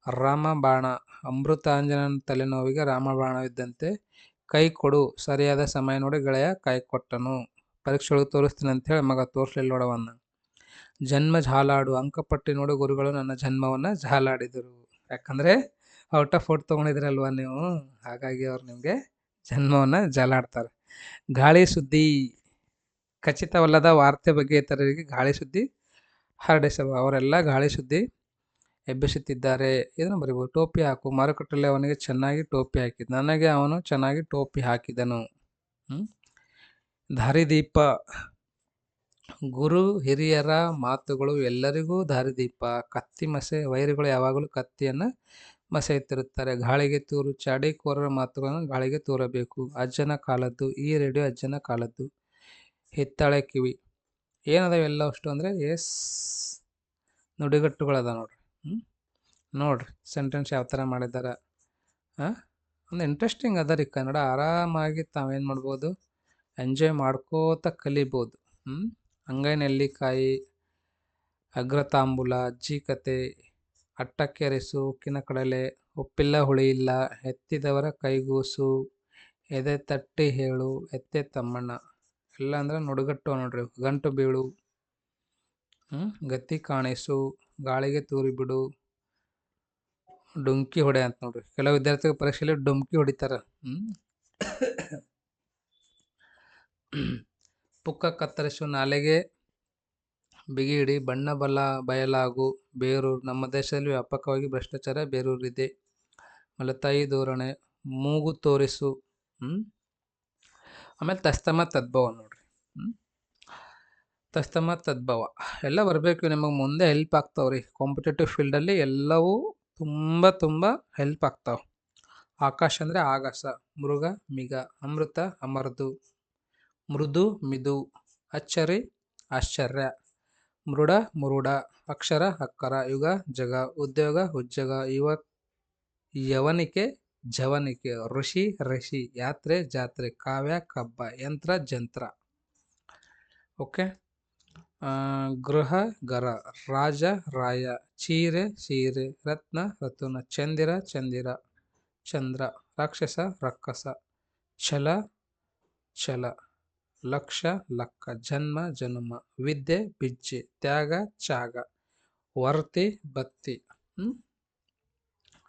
ರಾಮಬಾಣ, ಅಮೃತಾಂಜನ ತಲೆನೋವಿಗೆ ರಾಮಬಾಣವಿದ್ದಂತೆ. ಕೈ ಕೊಡು, ಸರಿಯಾದ ಸಮಯ ನೋಡಿ ಗೆಳೆಯ ಕೈ ಕೊಟ್ಟನು. ಪರೀಕ್ಷೆ ಒಳಗೆ ತೋರಿಸ್ತೀನಿ ಅಂತ ಹೇಳಿ ಮಗ ತೋರಿಸಲಿಲ್ಲ ನೋಡವನ್ನ. ಜನ್ಮ ಝಾಲಾಡು, ಅಂಕಪಟ್ಟಿ ನೋಡಿ ಗುರುಗಳು ನನ್ನ ಜನ್ಮವನ್ನು ಝಾಲಾಡಿದರು. ಯಾಕಂದರೆ ಔಟ್ ಆಫ್ ಔಟ್ ತೊಗೊಂಡಿದ್ರಲ್ವ ನೀವು, ಹಾಗಾಗಿ ಅವ್ರು ನಿಮಗೆ ಜನ್ಮವನ್ನು ಝಾಲಾಡ್ತಾರೆ. ಗಾಳಿ ಸುದ್ದಿ, ಖಚಿತವಲ್ಲದ ವಾರ್ತೆ ಬಗ್ಗೆ ಇತರರಿಗೆ ಗಾಳಿ ಸುದ್ದಿ ಹರಡಿಸಲು ಅವರೆಲ್ಲ ಗಾಳಿ ಸುದ್ದಿ ಎಬ್ಬಿಸುತ್ತಿದ್ದಾರೆ. ಇದನ್ನು ಬರೀಬೋದು. ಟೋಪಿ ಹಾಕು, ಮಾರುಕಟ್ಟೆಯಲ್ಲಿ ಅವನಿಗೆ ಚೆನ್ನಾಗಿ ಟೋಪಿ ಹಾಕಿದ, ನನಗೆ ಅವನು ಚೆನ್ನಾಗಿ ಟೋಪಿ ಹಾಕಿದನು. ದಾರಿದೀಪ, ಗುರು ಹಿರಿಯರ ಮಾತುಗಳು ಎಲ್ಲರಿಗೂ ದಾರಿದೀಪ. ಕತ್ತಿ ಮಸೆ, ವೈರಿಗಳು ಯಾವಾಗಲೂ ಕತ್ತಿಯನ್ನು ಮಸೆಯುತ್ತಿರುತ್ತಾರೆ. ಗಾಳಿಗೆ ತೂರು, ಚಾಡಿಕೋರರ ಮಾತುಗಳನ್ನು ಗಾಳಿಗೆ ತೂರಬೇಕು. ಅಜ್ಜನ ಕಾಲದ್ದು, ಈ ರೇಡಿಯೋ ಅಜ್ಜನ ಕಾಲದ್ದು. ಹಿತ್ತಾಳೆ ಕಿವಿ, ಏನದಾವೆಲ್ಲ ಅಷ್ಟು ಅಂದರೆ ನುಡಿಗಟ್ಟುಗಳದ ನೋಡ್ರಿ. ನೋಡ್ರಿ ಸೆಂಟೆನ್ಸ್ ಯಾವ ಥರ ಮಾಡಿದ್ದಾರೆ. ಒಂದು ಇಂಟ್ರೆಸ್ಟಿಂಗ್ ಅದ ರೀ ಕನ್ನಡ. ಆರಾಮಾಗಿ ತಾವೇನು ಮಾಡ್ಬೋದು, ಎಂಜಾಯ್ ಮಾಡ್ಕೋತ ಕಲಿಬೋದು. ಅಂಗೈ ನೆಲ್ಲಿಕಾಯಿ, ಅಗ್ರತಾಂಬೂಲ, ಅಜ್ಜಿ ಕತೆ, ಅಟ್ಟಕ್ಕೆರೆಸು, ಉಕ್ಕಿನ ಕಡಲೆ, ಉಪ್ಪಿಲ್ಲ ಹುಳಿ ಇಲ್ಲ, ಎತ್ತಿದವರ ಕೈಗೂಸು, ಎದೆ ತಟ್ಟಿ ಹೇಳು, ಎತ್ತೆ ತಮ್ಮಣ್ಣ. ಎಲ್ಲ ಅಂದ್ರೆ ನುಡಿಗಟ್ಟು ನೋಡ್ರಿ. ಗಂಟು ಬೀಳು, ಗತಿ ಕಾಣಿಸು, ಗಾಳಿಗೆ ತೂರಿ ಬಿಡು, ಡುಂಕಿ ಹೊಡೆ ಅಂತ ನೋಡ್ರಿ. ಕೆಲವು ವಿದ್ಯಾರ್ಥಿಗಳು ಪರೀಕ್ಷೆಯಲ್ಲಿ ಡುಂಕಿ ಹೊಡಿತಾರ. ಪುಕ್ಕ ಕತ್ತರಿಸು, ನಾಲೆಗೆ ಬಿಗಿ ಹಿಡಿ, ಬಣ್ಣ ಬಯಲಾಗು, ಬೇರೂರು. ನಮ್ಮ ದೇಶದಲ್ಲಿ ವ್ಯಾಪಕವಾಗಿ ಭ್ರಷ್ಟಾಚಾರ ಬೇರೂರಿದೆ. ಆಮೇಲೆ ತಾಯಿ ಧೋರಣೆ, ಮೂಗು ತೋರಿಸು. ಆಮೇಲೆ ತಸ್ತಮ ತದ್ಭವ ನೋಡ್ರಿ. ತಸ್ತಮ ತದ್ಭವ ಎಲ್ಲ ಬರಬೇಕು, ನಿಮಗೆ ಮುಂದೆ ಹೆಲ್ಪ್ ಆಗ್ತಾವ್ರಿ. ಕಾಂಪಿಟೇಟಿವ್ ಫೀಲ್ಡಲ್ಲಿ ಎಲ್ಲವೂ ತುಂಬ ಹೆಲ್ಪ್ ಆಗ್ತಾವೆ. ಆಕಾಶ ಅಂದರೆ ಆಗಸ, ಮೃಗ ಮಿಗ, ಅಮೃತ ಅಮರ್ದು, ಮೃದು ಮಿದು, ಅಚ್ಚರಿ ಆಶ್ಚರ್ಯ, ಮೃಡ ಮುರುಡ, ಅಕ್ಷರ ಅಕ್ಕರ, ಯುಗ ಜಗ, ಉದ್ಯೋಗ ಉಜ್ಜಗ, ಯವನಿಕೆ ಜವನಿಕೆ, ಋಷಿ ಋಷಿ, ಯಾತ್ರೆ ಜಾತ್ರೆ, ಕಾವ್ಯ ಕಬ್ಬ, ಯಂತ್ರ ಜಂತ್ರ. ಓಕೆ. ಗೃಹ ಗರ, ರಾಜ ರಾಯ, ಚೀರೆ ಸೀರೆ, ರತ್ನ ರತುನ, ಚಂದಿರ ಚಂದಿರ ಚಂದ್ರ, ರಾಕ್ಷಸ ರಕ್ಕಸ, ಛಲ ಛಲ, ಲಕ್ಷ ಲಕ್ಕ, ಜನ್ಮ ಜನುಮ, ವಿದ್ಯೆ ಬಿಜ್ಜೆ, ತ್ಯಾಗ ತ್ಯಾಗ, ವರ್ತಿ ಬತ್ತಿ.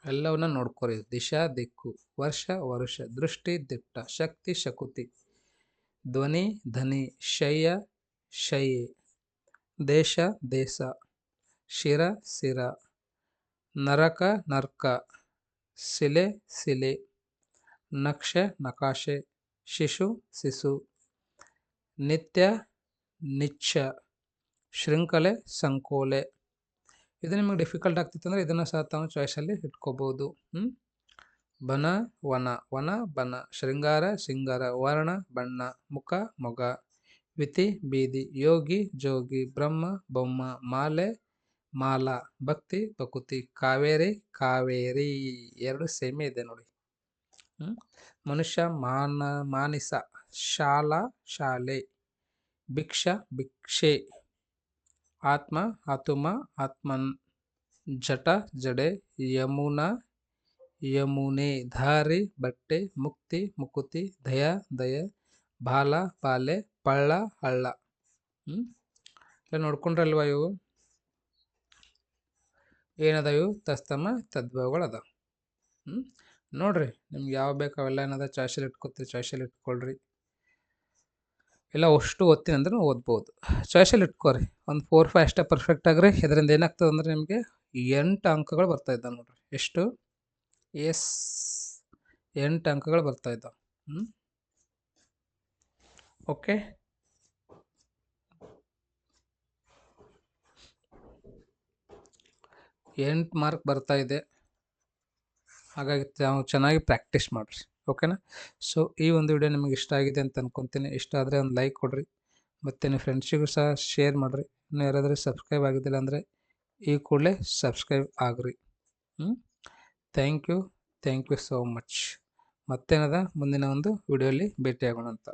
ಎಲ್ಲವನ್ನ ನೋಡ್ಕೊರಿ. ದಿಶಾ ದಿಕ್ಕು, ವರ್ಷ ವರುಷ, ದೃಷ್ಟಿ ದಿಟ್ಟ, ಶಕ್ತಿ ಶಕುತಿ, ಧ್ವನಿ ಧನಿ, ಶಯ್ಯ ಶಯ್ಯೆ, ದೇಶ ದೇಶ, ಶಿರ ಸಿರ, ನರಕ ನರ್ಕ, ಶಿಲೆ ಶಿಲೆ, ನಕ್ಷೆ ನಕಾಶೆ, ಶಿಶು ಶಿಶು, ನಿತ್ಯ ನಿಚ್ಚ, ಶೃಂಖಲೆ ಸಂಕೋಲೆ. ಇದು ನಿಮಗೆ ಡಿಫಿಕಲ್ಟ್ ಆಗ್ತಿತ್ತು ಅಂದರೆ ಇದನ್ನು ಸಹ ತಾವು ಚಾಯ್ಸಲ್ಲಿ ಇಟ್ಕೋಬೋದು. ಬನ ವನ, ವನ ಬನ, ಶೃಂಗಾರ ಸಿಂಗಾರ, ವರ್ಣ ಬಣ್ಣ, ಮುಖ ಮೊಗ, ವಿತಿ ಬೀದಿ, ಯೋಗಿ ಜೋಗಿ, ಬ್ರಹ್ಮ ಬೊಮ್ಮ, ಮಾಲೆ ಮಾಲ, ಭಕ್ತಿ ಭಕುತಿ, ಕಾವೇರಿ ಕಾವೇರಿ. ಎರಡು ಸೇಮೇ ಇದೆ ನೋಡಿ. ಮನುಷ್ಯ ಮಾನಿಸ, ಶಾಲಾ ಶಾಲೆ, ಭಿಕ್ಷ ಭಿಕ್ಷೆ, ಆತ್ಮ ಆತುಮ ಆತ್ಮನ್, ಜಟ ಜಡೆ, ಯಮುನಾ ಯಮುನೆ, ದಾರಿ ಬಟ್ಟೆ, ಮುಕ್ತಿ ಮುಕುತಿ, ದಯ ದಯ, ಬಾಲ ಬಾಲೆ, ಪಳ್ಳ ಹಳ್ಳ. ನೋಡ್ಕೊಂಡ್ರಲ್ವ ಇವು ಏನದ, ಇವು ತಸ್ತಮ ತದ್ಭವಗಳು ಅದ. ನೋಡ್ರಿ ನಿಮ್ಗೆ ಯಾವ ಬೇಕು ಅವೆಲ್ಲ ಏನದ ಚಾಯ್ಸಲ್ಲಿ ಇಟ್ಕೊತೀರಿ, ಚಾಯ್ಸಲ್ಲಿ ಇಟ್ಕೊಳ್ರಿ. ಇಲ್ಲ ಅಷ್ಟು ಓದ್ತೀನಿ ಅಂದ್ರೆ ಓದ್ಬೋದು, ಚಾಯ್ಸಲ್ಲಿ ಇಟ್ಕೋರಿ. ಒಂದು 4-5 ಅಷ್ಟೇ ಪರ್ಫೆಕ್ಟ್ ಆಗ್ರಿ. ಇದರಿಂದ ಏನಾಗ್ತದೆ ಅಂದರೆ ನಿಮಗೆ 8 ಅಂಕಗಳು ಬರ್ತಾ ಇದ್ದಾವೆ ನೋಡ್ರಿ. ಎಷ್ಟು? 8 ಅಂಕಗಳು ಬರ್ತಾ ಇದ್ದಾವೆ. ಓಕೆ. ಎಂಟು ಮಾರ್ಕ್ ಬರ್ತಾ ಇದೆ, ಹಾಗಾಗಿ ನಾವು ಚೆನ್ನಾಗಿ ಪ್ರಾಕ್ಟೀಸ್ ಮಾಡಿರಿ. ಓಕೆನಾ? ಸೊ ಈ ಒಂದು ವಿಡಿಯೋ ನಿಮಗೆ ಇಷ್ಟ ಆಗಿದೆ ಅಂತ ಅನ್ಕೊತೀನಿ. ಇಷ್ಟ ಆದರೆ ಒಂದು ಲೈಕ್ ಕೊಡಿರಿ, ಮತ್ತು ನಿಮ್ಮ ಫ್ರೆಂಡ್ಸಿಗೂ ಸಹ ಶೇರ್ ಮಾಡಿರಿ. ಇನ್ನೂ ಯಾರಾದರೂ ಸಬ್ಸ್ಕ್ರೈಬ್ ಆಗಿದ್ದಿಲ್ಲ ಅಂದರೆ ಈ ಕೂಡಲೇ ಸಬ್ಸ್ಕ್ರೈಬ್ ಆಗ್ರಿ. Thank you so much. ಮತ್ತೇನದ ಮುಂದಿನ ಒಂದು ವಿಡಿಯೋಲಿ ಭೇಟಿಯಾಗೋಣ ಅಂತ.